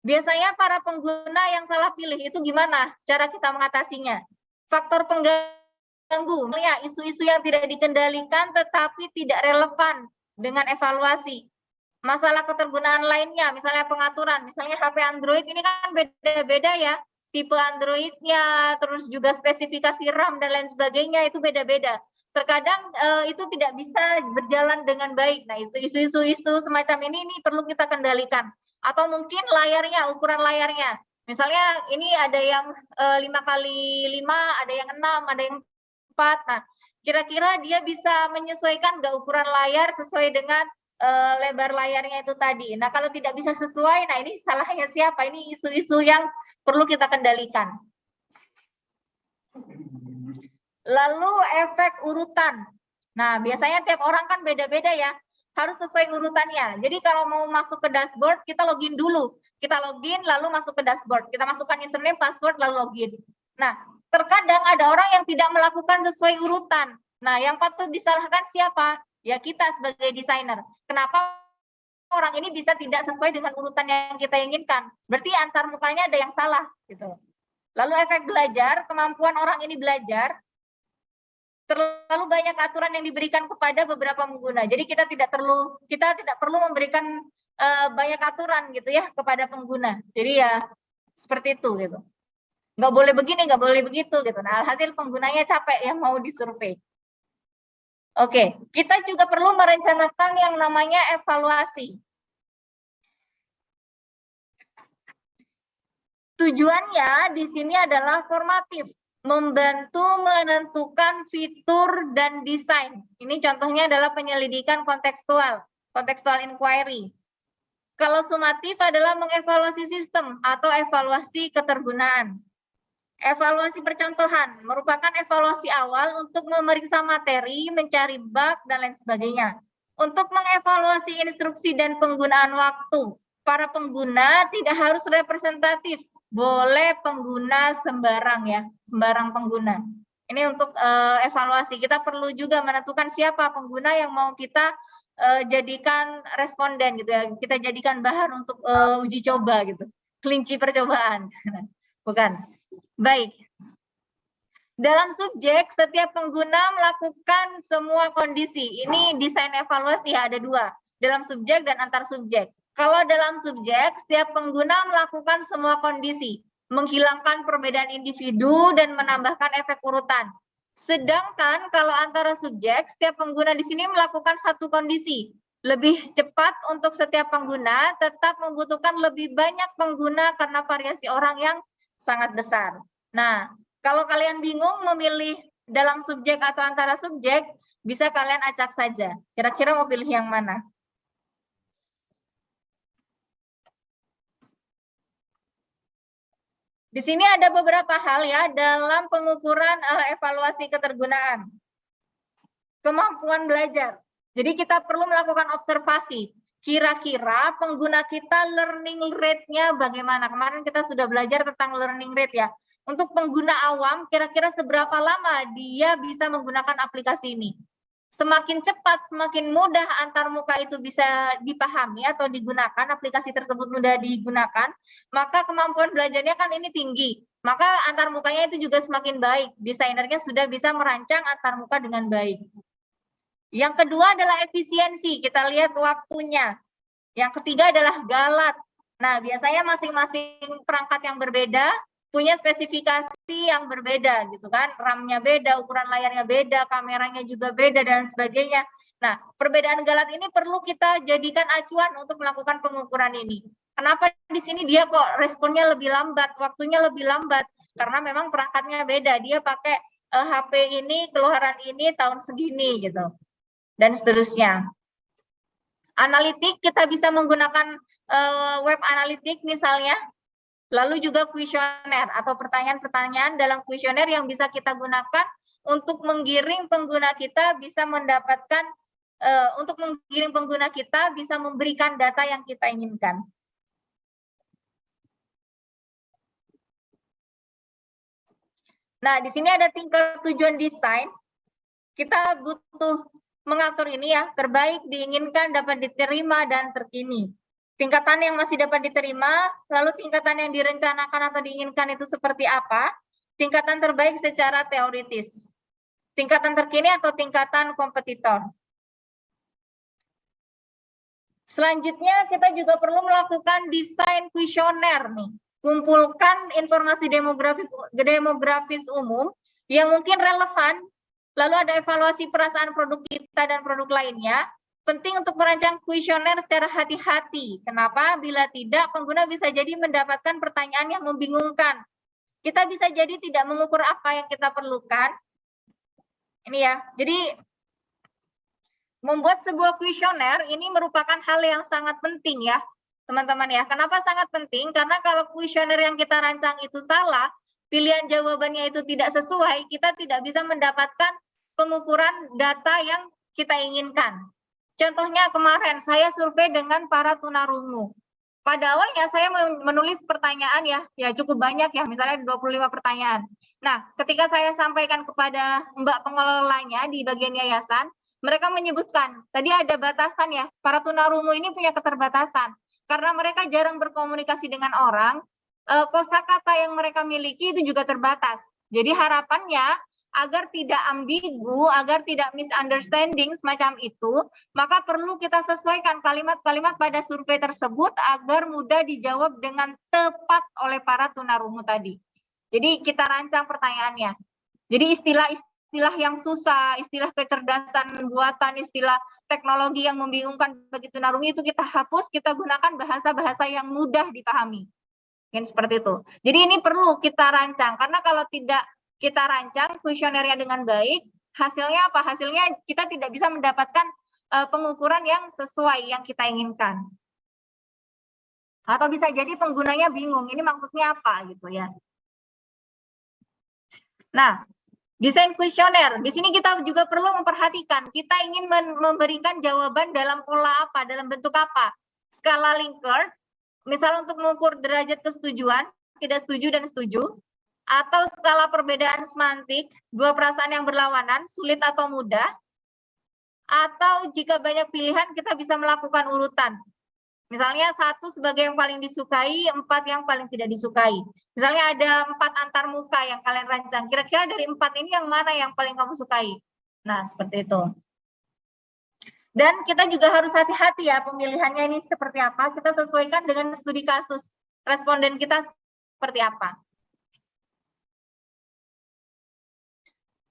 Biasanya para pengguna yang salah pilih itu gimana cara kita mengatasinya? Faktor pengganggu, ya isu-isu yang tidak dikendalikan tetapi tidak relevan dengan evaluasi. Masalah ketergunaan lainnya, misalnya pengaturan, misalnya HP Android ini kan beda-beda ya. Tipe Android-nya, terus juga spesifikasi RAM dan lain sebagainya itu beda-beda. Terkadang itu tidak bisa berjalan dengan baik. Nah, isu-isu semacam ini perlu kita kendalikan. Atau mungkin layarnya, ukuran layarnya. Misalnya ini ada yang 5x5, ada yang 6, ada yang 4. Nah, kira-kira dia bisa menyesuaikan nggak ukuran layar sesuai dengan lebar layarnya itu tadi. Nah, kalau tidak bisa sesuai, nah ini salahnya siapa? Ini isu-isu yang perlu kita kendalikan. Lalu efek urutan. Nah, biasanya tiap orang kan beda-beda ya. Harus sesuai urutannya. Jadi kalau mau masuk ke dashboard, kita login dulu. Kita login, lalu masuk ke dashboard. Kita masukkan username, password, lalu login. Nah, terkadang ada orang yang tidak melakukan sesuai urutan. Nah, yang patut disalahkan siapa? Ya kita sebagai desainer. Kenapa orang ini bisa tidak sesuai dengan urutan yang kita inginkan. Berarti antar mukanya ada yang salah gitu. Lalu efek belajar, kemampuan orang ini belajar, terlalu banyak aturan yang diberikan kepada beberapa pengguna. Jadi kita tidak perlu memberikan banyak aturan gitu ya kepada pengguna. Jadi ya seperti itu gitu. Nggak boleh begini, nggak boleh begitu gitu. Nah, hasil penggunanya capek yang mau disurvei. Oke, kita juga perlu merencanakan yang namanya evaluasi. Tujuannya di sini adalah formatif, membantu menentukan fitur dan desain. Ini contohnya adalah penyelidikan kontekstual inquiry. Kalau sumatif adalah mengevaluasi sistem atau evaluasi ketergunaan. Evaluasi percontohan merupakan evaluasi awal untuk memeriksa materi, mencari bug, dan lain sebagainya. Untuk mengevaluasi instruksi dan penggunaan waktu, para pengguna tidak harus representatif, boleh pengguna sembarang ya, sembarang pengguna. Ini untuk evaluasi, kita perlu juga menentukan siapa pengguna yang mau kita jadikan responden gitu ya, kita jadikan bahan untuk uji coba gitu, kelinci percobaan, bukan. Baik, dalam subjek setiap pengguna melakukan semua kondisi. Ini desain evaluasi ya, ada dua, dalam subjek dan antar subjek. Kalau dalam subjek, setiap pengguna melakukan semua kondisi, menghilangkan perbedaan individu dan menambahkan efek urutan. Sedangkan kalau antara subjek, setiap pengguna di sini melakukan satu kondisi. Lebih cepat untuk setiap pengguna, tetap membutuhkan lebih banyak pengguna karena variasi orang yang sangat besar. Nah, kalau kalian bingung memilih dalam subjek atau antara subjek, bisa kalian acak saja. Kira-kira mau pilih yang mana? Di sini ada beberapa hal ya dalam pengukuran evaluasi ketergunaan. Kemampuan belajar. Jadi kita perlu melakukan observasi. Kira-kira pengguna kita learning rate-nya bagaimana? Kemarin kita sudah belajar tentang learning rate ya. Untuk pengguna awam, kira-kira seberapa lama dia bisa menggunakan aplikasi ini? Semakin cepat, semakin mudah antar muka itu bisa dipahami atau digunakan, aplikasi tersebut mudah digunakan, maka kemampuan belajarnya kan ini tinggi. Maka antar mukanya itu juga semakin baik. Desainernya sudah bisa merancang antar muka dengan baik. Yang kedua adalah efisiensi, kita lihat waktunya. Yang ketiga adalah galat. Nah, biasanya masing-masing perangkat yang berbeda punya spesifikasi yang berbeda gitu kan, RAM-nya beda, ukuran layarnya beda, kameranya juga beda dan sebagainya. Nah, perbedaan galat ini perlu kita jadikan acuan untuk melakukan pengukuran ini. Kenapa di sini dia kok responnya lebih lambat, waktunya lebih lambat? Karena memang perangkatnya beda, dia pakai HP ini, keluaran ini tahun segini gitu, dan seterusnya. Analitik, kita bisa menggunakan web analitik misalnya. Lalu juga kuesioner atau pertanyaan-pertanyaan dalam kuesioner yang bisa kita gunakan untuk menggiring pengguna kita bisa mendapatkan, untuk menggiring pengguna kita bisa memberikan data yang kita inginkan. Nah, di sini ada tingkat tujuan desain. Kita butuh mengatur ini ya, terbaik, diinginkan, dapat diterima, dan terkini. Tingkatan yang masih dapat diterima, lalu tingkatan yang direncanakan atau diinginkan itu seperti apa, tingkatan terbaik secara teoritis, tingkatan terkini atau tingkatan kompetitor. Selanjutnya kita juga perlu melakukan desain kuesioner nih, kumpulkan informasi demografis umum yang mungkin relevan, lalu ada evaluasi perasaan produk kita dan produk lainnya. Penting untuk merancang kuesioner secara hati-hati. Kenapa? Bila tidak, pengguna bisa jadi mendapatkan pertanyaan yang membingungkan. Kita bisa jadi tidak mengukur apa yang kita perlukan. Ini ya, jadi membuat sebuah kuesioner ini merupakan hal yang sangat penting ya, teman-teman ya. Kenapa sangat penting? Karena kalau kuesioner yang kita rancang itu salah, pilihan jawabannya itu tidak sesuai, kita tidak bisa mendapatkan pengukuran data yang kita inginkan. Contohnya kemarin saya survei dengan para tunarungu. Pada awalnya saya menulis pertanyaan ya cukup banyak ya, misalnya 25 pertanyaan. Nah, ketika saya sampaikan kepada Mbak pengelolanya di bagian yayasan, mereka menyebutkan, tadi ada batasan ya, para tunarungu ini punya keterbatasan. Karena mereka jarang berkomunikasi dengan orang, kosakata yang mereka miliki itu juga terbatas. Jadi harapannya, agar tidak ambigu, agar tidak misunderstanding semacam itu, maka perlu kita sesuaikan kalimat-kalimat pada survei tersebut agar mudah dijawab dengan tepat oleh para tunarungu tadi. Jadi kita rancang pertanyaannya. Jadi istilah yang susah, istilah kecerdasan buatan, istilah teknologi yang membingungkan bagi tunarungu itu kita hapus, kita gunakan bahasa-bahasa yang mudah dipahami. Yang seperti itu. Jadi ini perlu kita rancang, karena kalau tidak kita rancang kuesionernya dengan baik, hasilnya apa? Hasilnya kita tidak bisa mendapatkan pengukuran yang sesuai yang kita inginkan. Atau bisa jadi penggunanya bingung, ini maksudnya apa gitu ya. Nah, desain kuesioner, di sini kita juga perlu memperhatikan, kita ingin memberikan jawaban dalam pola apa, dalam bentuk apa. Skala Likert, misal untuk mengukur derajat kesetujuan, tidak setuju dan setuju, atau skala perbedaan semantik, dua perasaan yang berlawanan, sulit atau mudah, atau jika banyak pilihan kita bisa melakukan urutan. Misalnya 1 sebagai yang paling disukai, 4 yang paling tidak disukai. Misalnya ada 4 antar muka yang kalian rancang. Kira-kira dari 4 ini yang mana yang paling kamu sukai? Nah, seperti itu. Dan kita juga harus hati-hati ya pemilihannya ini seperti apa. Kita sesuaikan dengan studi kasus. Responden kita seperti apa.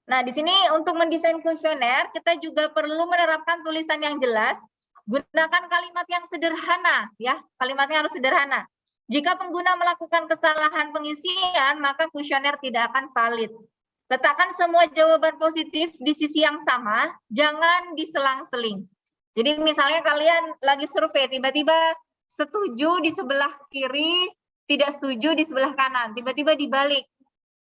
Nah, di sini untuk mendesain kuesioner, kita juga perlu menerapkan tulisan yang jelas. Gunakan kalimat yang sederhana, ya. Kalimatnya harus sederhana. Jika pengguna melakukan kesalahan pengisian, maka kuesioner tidak akan valid. Letakkan semua jawaban positif di sisi yang sama, jangan diselang-seling. Jadi misalnya kalian lagi survei, tiba-tiba setuju di sebelah kiri, tidak setuju di sebelah kanan. Tiba-tiba dibalik.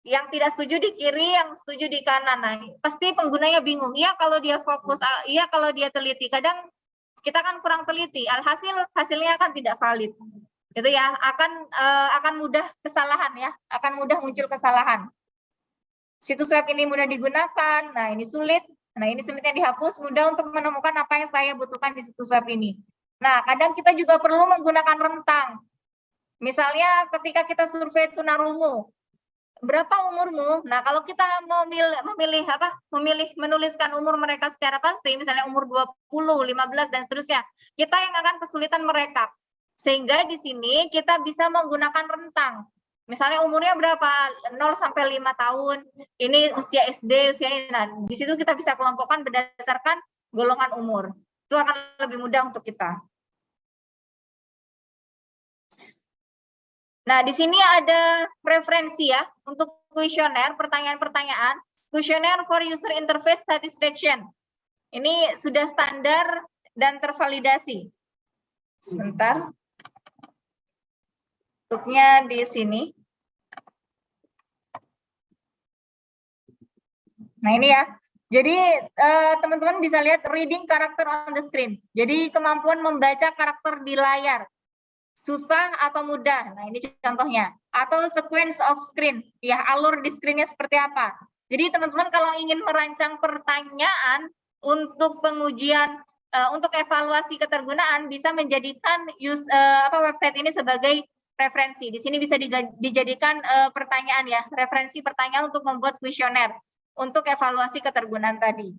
Yang tidak setuju di kiri, yang setuju di kanan. Nah, pasti penggunanya bingung. Iya kalau dia fokus, iya kalau dia teliti. Kadang kita kan kurang teliti, hasilnya akan tidak valid, gitu ya, akan mudah kesalahan ya, akan mudah muncul kesalahan. Situs web ini mudah digunakan, nah ini sulit, nah ini sulitnya dihapus, mudah untuk menemukan apa yang saya butuhkan di situs web ini. Nah, kadang kita juga perlu menggunakan rentang. Misalnya ketika kita survei tunarungu, berapa umurmu? Nah, kalau kita memilih menuliskan umur mereka secara pasti, misalnya umur 20, 15 dan seterusnya, kita yang akan kesulitan merekap. Sehingga di sini kita bisa menggunakan rentang. Misalnya umurnya berapa? 0 sampai 5 tahun. Ini usia SD, usia ini. Nah, di situ kita bisa kelompokkan berdasarkan golongan umur. Itu akan lebih mudah untuk kita. Nah, di sini ada referensi ya untuk kuesioner, pertanyaan-pertanyaan. Kuesioner for user interface satisfaction. Ini sudah standar dan tervalidasi. Sebentar. Bentuknya di sini. Nah, ini ya. Jadi, teman-teman bisa lihat reading character on the screen. Jadi, kemampuan membaca karakter di layar. Susah atau mudah, nah ini contohnya. Atau sequence of screen, ya alur di screen-nya seperti apa. Jadi teman-teman kalau ingin merancang pertanyaan untuk pengujian, untuk evaluasi ketergunaan, bisa menjadikan website ini sebagai referensi. Di sini bisa dijadikan pertanyaan ya, referensi pertanyaan untuk membuat kuesioner untuk evaluasi ketergunaan tadi.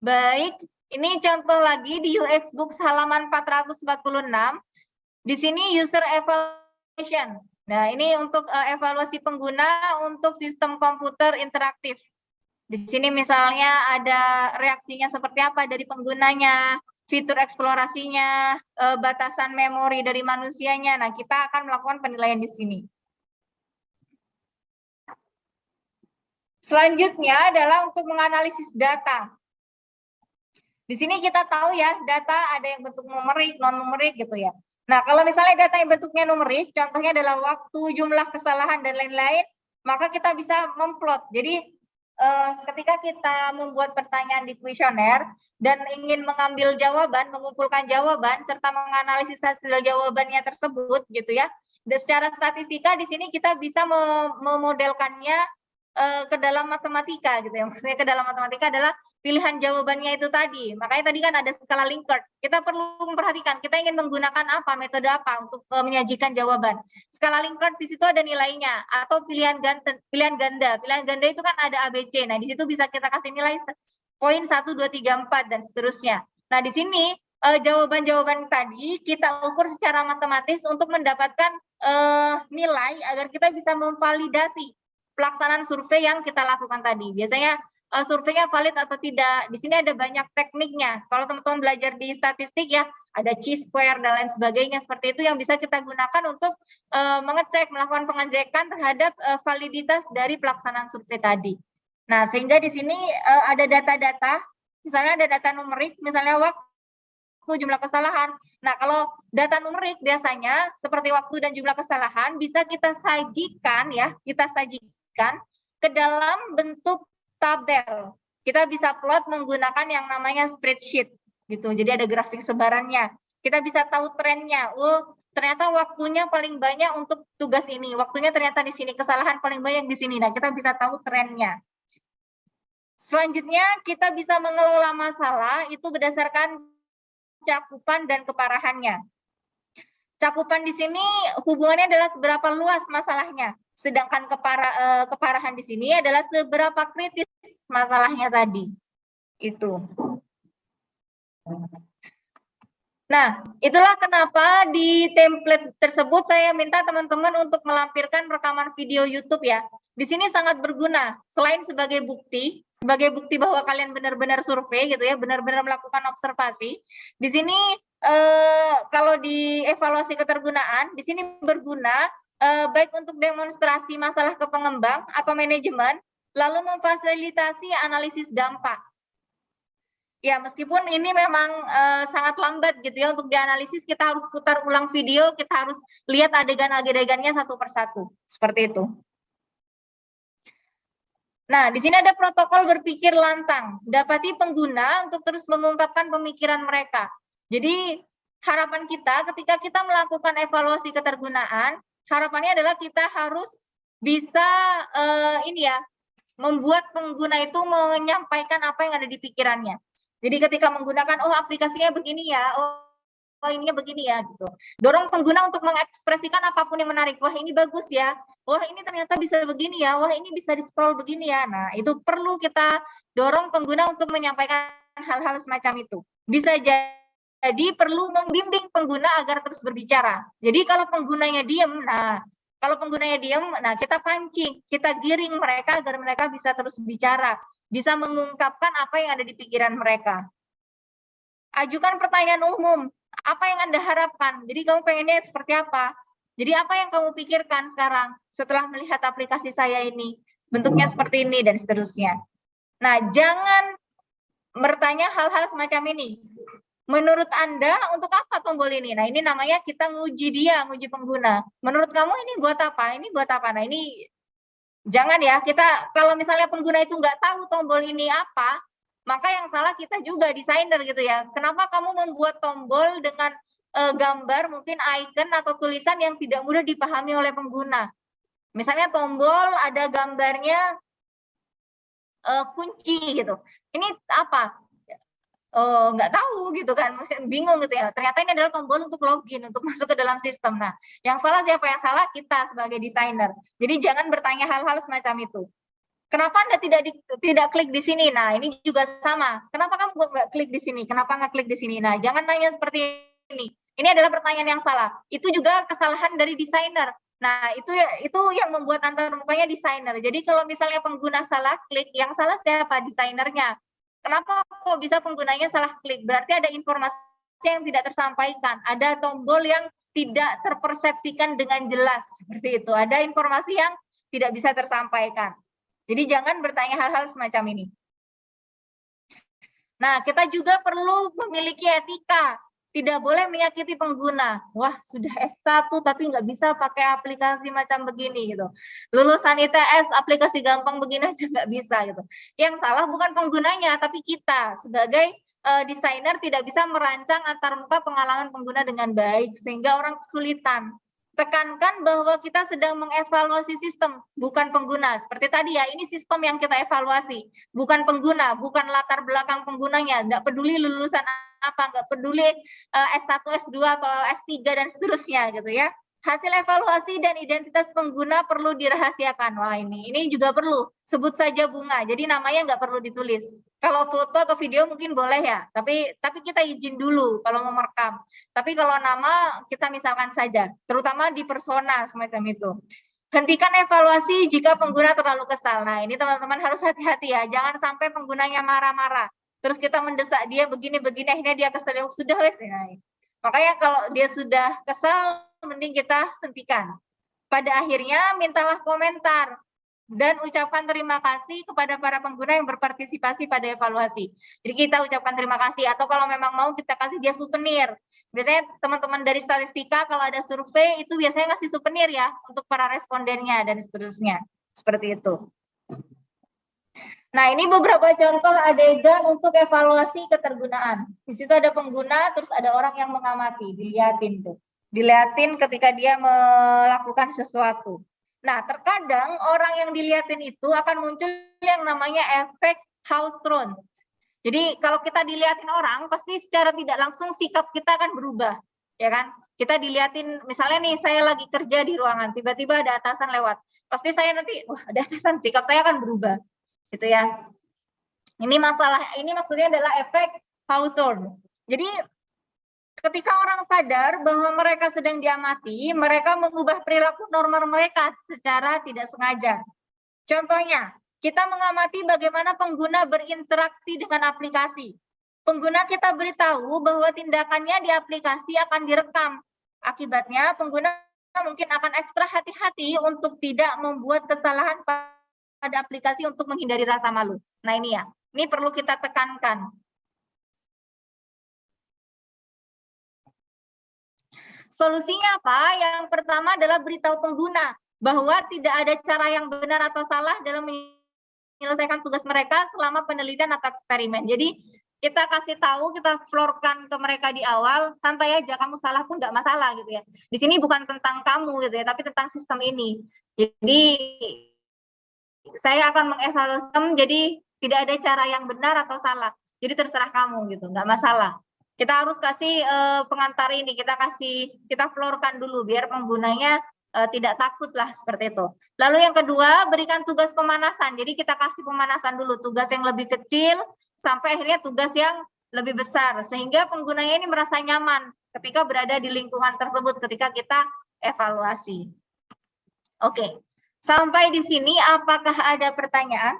Baik, ini contoh lagi di UX Books halaman 446. Di sini user evaluation. Nah, ini untuk evaluasi pengguna untuk sistem komputer interaktif. Di sini misalnya ada reaksinya seperti apa dari penggunanya, fitur eksplorasinya, batasan memori dari manusianya. Nah, kita akan melakukan penilaian di sini. Selanjutnya adalah untuk menganalisis data. Di sini kita tahu ya, data ada yang bentuk numerik, non-numerik gitu ya. Nah, kalau misalnya data yang bentuknya numerik, contohnya adalah waktu, jumlah kesalahan, dan lain-lain, maka kita bisa memplot. Jadi, ketika kita membuat pertanyaan di kuesioner dan ingin mengambil jawaban, mengumpulkan jawaban serta menganalisis hasil jawabannya tersebut gitu ya. Dan secara statistika di sini kita bisa memodelkannya ke dalam matematika gitu ya. Maksudnya ke dalam matematika adalah pilihan jawabannya itu tadi. Makanya tadi kan ada skala Likert. Kita perlu memperhatikan kita ingin menggunakan apa, metode apa untuk menyajikan jawaban. Skala Likert di situ ada nilainya atau pilihan ganda. Pilihan ganda itu kan ada ABC. Nah, di situ bisa kita kasih nilai poin 1 2 3 4 dan seterusnya. Nah, di sini jawaban-jawaban tadi kita ukur secara matematis untuk mendapatkan nilai agar kita bisa memvalidasi pelaksanaan survei yang kita lakukan tadi. Biasanya surveinya valid atau tidak. Di sini ada banyak tekniknya. Kalau teman-teman belajar di statistik ya, ada chi-square dan lain sebagainya seperti itu yang bisa kita gunakan untuk mengecek, melakukan pengecekan terhadap validitas dari pelaksanaan survei tadi. Nah, sehingga di sini ada data-data, misalnya ada data numerik, misalnya waktu, jumlah kesalahan. Nah, kalau data numerik biasanya seperti waktu dan jumlah kesalahan bisa kita sajikan ya, ke dalam bentuk tabel. Kita bisa plot menggunakan yang namanya spreadsheet gitu. Jadi ada grafik sebarannya. Kita bisa tahu trennya. Oh, ternyata waktunya paling banyak untuk tugas ini. Waktunya ternyata di sini, kesalahan paling banyak di sini. Nah, kita bisa tahu trennya. Selanjutnya, kita bisa mengelola masalah itu berdasarkan cakupan dan keparahannya. Cakupan di sini hubungannya adalah seberapa luas masalahnya. Sedangkan keparahan di sini adalah seberapa kritis masalahnya tadi. Itu. Nah, itulah kenapa di template tersebut saya minta teman-teman untuk melampirkan rekaman video YouTube ya. Di sini sangat berguna. Selain sebagai bukti bahwa kalian benar-benar survei gitu ya, benar-benar melakukan observasi. Di sini kalau di evaluasi ketergunaan, di sini berguna baik untuk demonstrasi masalah ke pengembang atau manajemen, lalu memfasilitasi analisis dampak. Ya, meskipun ini memang sangat lambat gitu ya untuk dianalisis, kita harus putar ulang video, kita harus lihat adegan-adegannya satu persatu, seperti itu. Nah, di sini ada protokol berpikir lantang, dapati pengguna untuk terus mengungkapkan pemikiran mereka. Jadi harapan kita ketika kita melakukan evaluasi ketergunaan, harapannya adalah kita harus bisa membuat pengguna itu menyampaikan apa yang ada di pikirannya. Jadi ketika menggunakan, oh aplikasinya begini ya, oh ininya begini ya, gitu. Dorong pengguna untuk mengekspresikan apapun yang menarik. Wah ini bagus ya, wah ini ternyata bisa begini ya, wah ini bisa di-scroll begini ya. Nah itu perlu kita dorong pengguna untuk menyampaikan hal-hal semacam itu. Bisa jadi perlu membimbing pengguna agar terus berbicara. Jadi kalau penggunanya diam, nah kita pancing, kita giring mereka agar mereka bisa terus bicara, bisa mengungkapkan apa yang ada di pikiran mereka. Ajukan pertanyaan umum, apa yang Anda harapkan? Jadi kamu pengennya seperti apa? Jadi apa yang kamu pikirkan sekarang setelah melihat aplikasi saya ini? Bentuknya seperti ini dan seterusnya. Nah, jangan bertanya hal-hal semacam ini. Menurut Anda untuk apa tombol ini? Nah, ini namanya kita nguji dia, nguji pengguna. Menurut kamu ini buat apa? Ini buat apa? Nah, ini jangan ya, kita kalau misalnya pengguna itu nggak tahu tombol ini apa, maka yang salah kita juga desainer gitu ya. Kenapa kamu membuat tombol dengan gambar, mungkin icon atau tulisan yang tidak mudah dipahami oleh pengguna? Misalnya tombol ada gambarnya kunci gitu. Ini apa? Nggak tahu gitu kan, bingung gitu ya. Ternyata ini adalah tombol untuk login, untuk masuk ke dalam sistem. Nah, yang salah siapa? Yang salah kita sebagai desainer. Jadi jangan bertanya hal-hal semacam itu. Kenapa Anda tidak klik di sini? Nah, ini juga sama. Kenapa kamu nggak klik di sini? Kenapa nggak klik di sini? Nah, jangan nanya seperti ini. Ini adalah pertanyaan yang salah. Itu juga kesalahan dari desainer. Nah, itu yang membuat antarmukanya desainer. Jadi kalau misalnya pengguna salah klik, yang salah siapa? Desainernya. Kenapa kok bisa penggunanya salah klik? Berarti ada informasi yang tidak tersampaikan. Ada tombol yang tidak terpersepsikan dengan jelas. Seperti itu. Ada informasi yang tidak bisa tersampaikan. Jadi jangan bertanya hal-hal semacam ini. Nah, kita juga perlu memiliki etika. tidak boleh menyakiti pengguna. Wah, sudah S1 tapi nggak bisa pakai aplikasi macam begini gitu. Lulusan ITS aplikasi gampang begini aja nggak bisa gitu. Yang salah bukan penggunanya, tapi kita sebagai desainer tidak bisa merancang antarmuka pengalaman pengguna dengan baik sehingga orang kesulitan. Tekankan bahwa kita sedang mengevaluasi sistem, bukan pengguna. Seperti tadi ya, ini sistem yang kita evaluasi, bukan pengguna, bukan latar belakang penggunanya. Nggak peduli lulusan apa, nggak peduli S1, S2, atau S3, dan seterusnya gitu ya. Hasil evaluasi dan identitas pengguna perlu dirahasiakan. Wah, ini juga perlu. Sebut saja bunga, jadi namanya nggak perlu ditulis. Kalau foto atau video mungkin boleh ya, tapi kita izin dulu kalau mau merekam. Tapi kalau nama kita misalkan saja, terutama di persona semacam itu. Hentikan evaluasi jika pengguna terlalu kesal. Nah, ini teman-teman harus hati-hati ya, jangan sampai penggunanya marah-marah. Terus kita mendesak dia begini-begini, akhirnya dia kesal, sudah wes. Nah, makanya kalau dia sudah kesal, mending kita hentikan. Pada akhirnya mintalah komentar dan ucapkan terima kasih kepada para pengguna yang berpartisipasi pada evaluasi. Jadi kita ucapkan terima kasih, atau kalau memang mau kita kasih dia souvenir. Biasanya teman-teman dari statistika kalau ada survei itu biasanya ngasih souvenir ya untuk para respondennya dan seterusnya. Seperti itu. Nah, ini beberapa contoh adegan untuk evaluasi ketergunaan. Di situ ada pengguna, terus ada orang yang mengamati, dilihatin tuh. Dilihatin ketika dia melakukan sesuatu. Nah, terkadang orang yang dilihatin itu akan muncul yang namanya efek Hawthorne. Jadi kalau kita dilihatin orang, pasti secara tidak langsung sikap kita akan berubah, ya kan? Kita dilihatin, misalnya nih saya lagi kerja di ruangan, tiba-tiba ada atasan lewat, pasti saya nanti, wah ada atasan, sikap saya akan berubah, gitu ya. Ini maksudnya adalah efek Hawthorne. Jadi ketika orang sadar bahwa mereka sedang diamati, mereka mengubah perilaku normal mereka secara tidak sengaja. Contohnya, kita mengamati bagaimana pengguna berinteraksi dengan aplikasi. Pengguna kita beritahu bahwa tindakannya di aplikasi akan direkam. Akibatnya, pengguna mungkin akan ekstra hati-hati untuk tidak membuat kesalahan pada aplikasi untuk menghindari rasa malu. Nah ini ya, ini perlu kita tekankan. Solusinya apa? Yang pertama adalah beritahu pengguna bahwa tidak ada cara yang benar atau salah dalam menyelesaikan tugas mereka selama penelitian atau eksperimen. Jadi kita kasih tahu, kita floorkan ke mereka di awal, santai aja, kamu salah pun nggak masalah gitu ya. Di sini bukan tentang kamu gitu ya, tapi tentang sistem ini. Jadi saya akan mengevaluasi, jadi tidak ada cara yang benar atau salah. Jadi terserah kamu gitu, nggak masalah. Kita harus kasih pengantar ini, kita floorkan dulu biar penggunanya tidak takut lah seperti itu. Lalu yang kedua, berikan tugas pemanasan. Jadi kita kasih pemanasan dulu, tugas yang lebih kecil sampai akhirnya tugas yang lebih besar, sehingga penggunanya ini merasa nyaman ketika berada di lingkungan tersebut ketika kita evaluasi. Oke, sampai di sini apakah ada pertanyaan?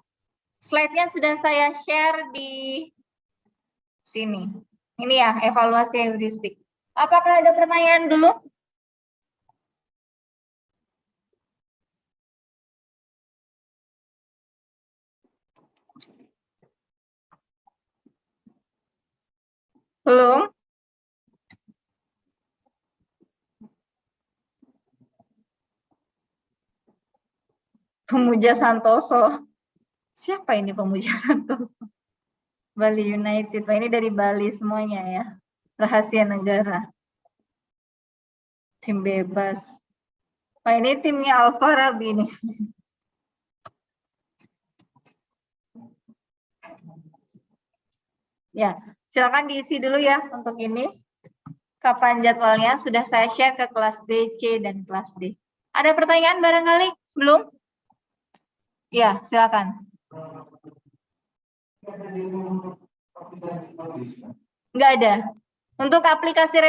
Slide-nya sudah saya share di sini. Ini ya, evaluasi heuristik. Apakah ada pertanyaan dulu? Belum? Pemuja Santoso. Siapa ini Pemuja Santoso? Bali United. Ini dari Bali semuanya ya. Rahasia negara. Tim bebas. Wah, ini timnya Alfarabi nih. Ya, silakan diisi dulu ya untuk ini. Kapan jadwalnya sudah saya share ke kelas B, C, dan kelas D. Ada pertanyaan barangkali? Belum? Ya, silakan. Enggak ada. Untuk aplikasi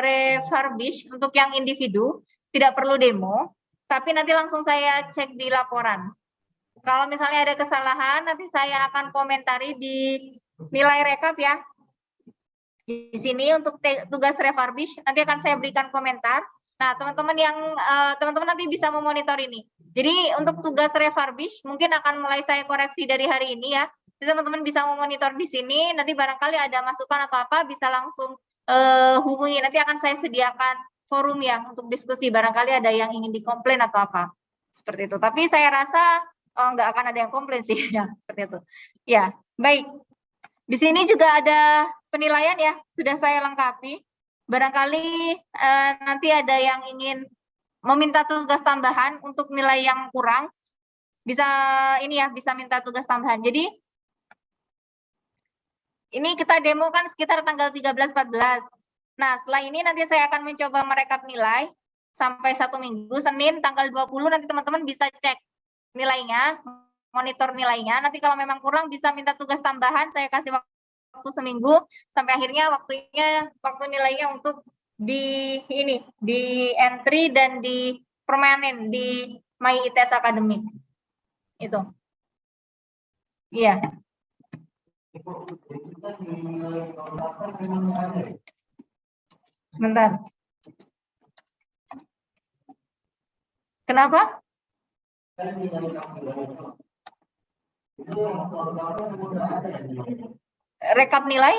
refurbish untuk yang individu tidak perlu demo, tapi nanti langsung saya cek di laporan. Kalau misalnya ada kesalahan, nanti saya akan komentari di nilai rekap ya. Di sini untuk tugas refurbish nanti akan saya berikan komentar. Nah, teman-teman nanti bisa memonitor ini. Jadi untuk tugas refurbish mungkin akan mulai saya koreksi dari hari ini ya. Jadi teman-teman bisa memonitor di sini, nanti barangkali ada masukan atau apa bisa langsung hubungi. Nanti akan saya sediakan forum ya untuk diskusi, barangkali ada yang ingin dikomplain atau apa. Seperti itu. Tapi saya rasa nggak akan ada yang komplain sih ya, seperti itu. Ya, baik. Di sini juga ada penilaian ya, sudah saya lengkapi. Barangkali nanti ada yang ingin meminta tugas tambahan untuk nilai yang kurang, bisa ini ya, bisa minta tugas tambahan. Jadi ini kita demo kan sekitar tanggal 13-14. Nah, setelah ini nanti saya akan mencoba merekap nilai sampai 1 minggu, Senin tanggal 20 nanti teman-teman bisa cek nilainya, monitor nilainya. Nanti kalau memang kurang bisa minta tugas tambahan, saya kasih waktu seminggu sampai akhirnya waktu nilainya untuk di entry dan di permanen di My ITS Academic. Itu. Iya. Sebentar. Kenapa? Rekap nilai?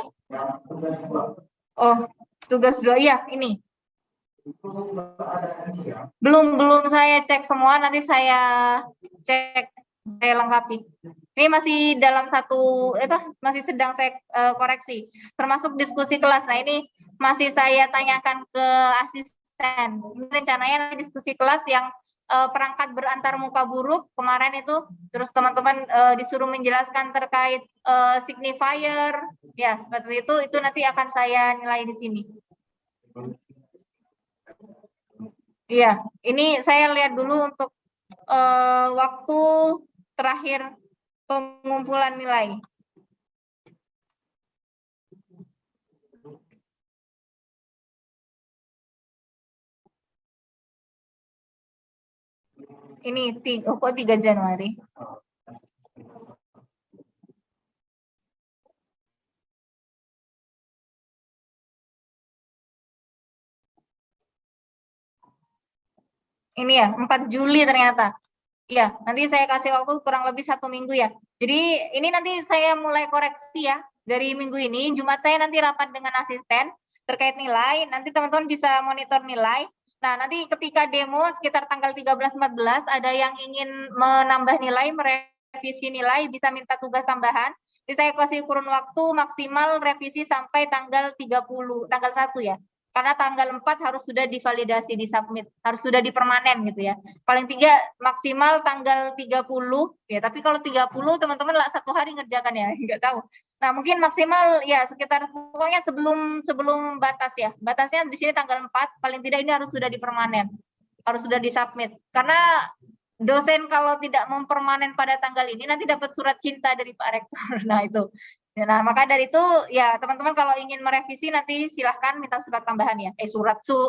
Oh, tugas 2 ya, ini. Belum saya cek semua, nanti saya cek, saya lengkapi. Ini masih dalam masih sedang saya koreksi, termasuk diskusi kelas. Nah, ini masih saya tanyakan ke asisten. Rencananya diskusi kelas yang perangkat berantar muka buruk kemarin itu, terus teman-teman disuruh menjelaskan terkait signifier, ya seperti itu nanti akan saya nilai di sini. Iya, ini saya lihat dulu untuk waktu terakhir pengumpulan nilai. Ini kok 3 Januari. Ini ya, 4 Juli ternyata. Ya, nanti saya kasih waktu kurang lebih 1 minggu ya. Jadi ini nanti saya mulai koreksi ya. Dari minggu ini, Jumat saya nanti rapat dengan asisten terkait nilai. Nanti teman-teman bisa monitor nilai. Nah, nanti ketika demo sekitar tanggal 13-14, ada yang ingin menambah nilai, merevisi nilai, bisa minta tugas tambahan. Jadi saya kasih kurun waktu maksimal revisi sampai tanggal 30, tanggal 1 ya. Karena tanggal 4 harus sudah divalidasi, disubmit, harus sudah dipermanen gitu ya. Paling 3 maksimal tanggal 30 ya, tapi kalau 30 teman-teman lah 1 hari ngerjakan ya, nggak tahu. Nah, mungkin maksimal ya sekitar pokoknya sebelum batas ya. Batasnya di sini tanggal 4, paling tidak ini harus sudah dipermanen. Harus sudah disubmit. Karena dosen kalau tidak mempermanen pada tanggal ini nanti dapat surat cinta dari Pak Rektor. Nah, itu. Nah, maka dari itu ya teman-teman kalau ingin merevisi nanti silahkan minta surat tambahan ya,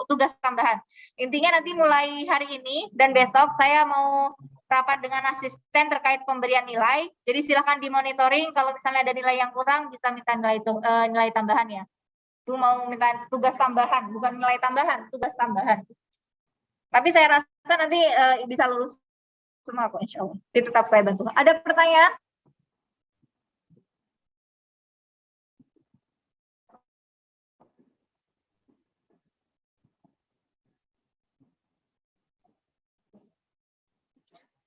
tugas tambahan. Intinya nanti mulai hari ini dan besok saya mau rapat dengan asisten terkait pemberian nilai. Jadi silahkan dimonitoring, kalau misalnya ada nilai yang kurang bisa minta nilai tambahan ya. Itu mau minta tugas tambahan, bukan nilai tambahan, tugas tambahan. Tapi saya rasa nanti bisa lulus semua kok insya Allah. Jadi tetap saya bantu. Ada pertanyaan?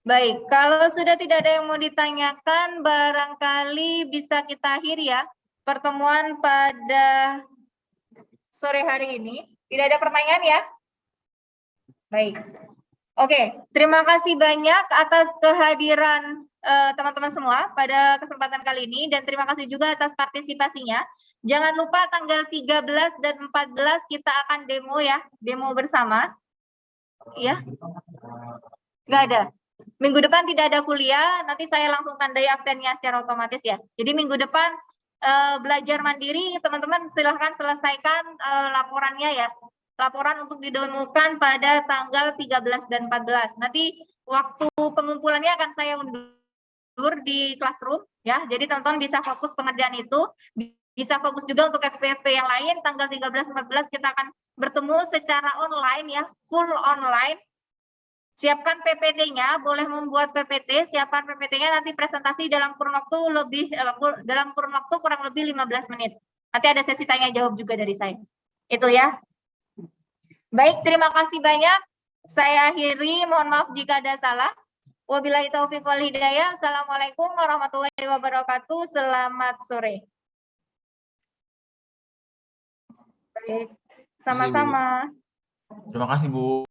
Baik, kalau sudah tidak ada yang mau ditanyakan, barangkali bisa kita akhiri ya pertemuan pada sore hari ini. Tidak ada pertanyaan ya? Baik. Oke, terima kasih banyak atas kehadiran teman-teman semua pada kesempatan kali ini dan terima kasih juga atas partisipasinya. Jangan lupa tanggal 13 dan 14 kita akan demo ya, demo bersama. Ya. Nggak ada. Minggu depan tidak ada kuliah, nanti saya langsung tandai absennya secara otomatis ya. Jadi minggu depan belajar mandiri, teman-teman silahkan selesaikan laporannya ya. Laporan untuk didemokan pada tanggal 13 dan 14. Nanti waktu pengumpulannya akan saya undur di classroom ya. Jadi teman-teman bisa fokus pengerjaan itu, bisa fokus juga untuk FPP yang lain. Tanggal 13-14 kita akan bertemu secara online ya, full online. Siapkan PPT-nya, boleh membuat PPT, siapkan PPT-nya, nanti presentasi dalam kurun waktu kurang lebih 15 menit. Nanti ada sesi tanya jawab juga dari saya. Itu ya. Baik, terima kasih banyak. Saya akhiri, mohon maaf jika ada salah. Wabillahi taufiq wal hidayah. Assalamualaikum warahmatullahi wabarakatuh. Selamat sore. Baik, sama-sama. Terima kasih, Bu.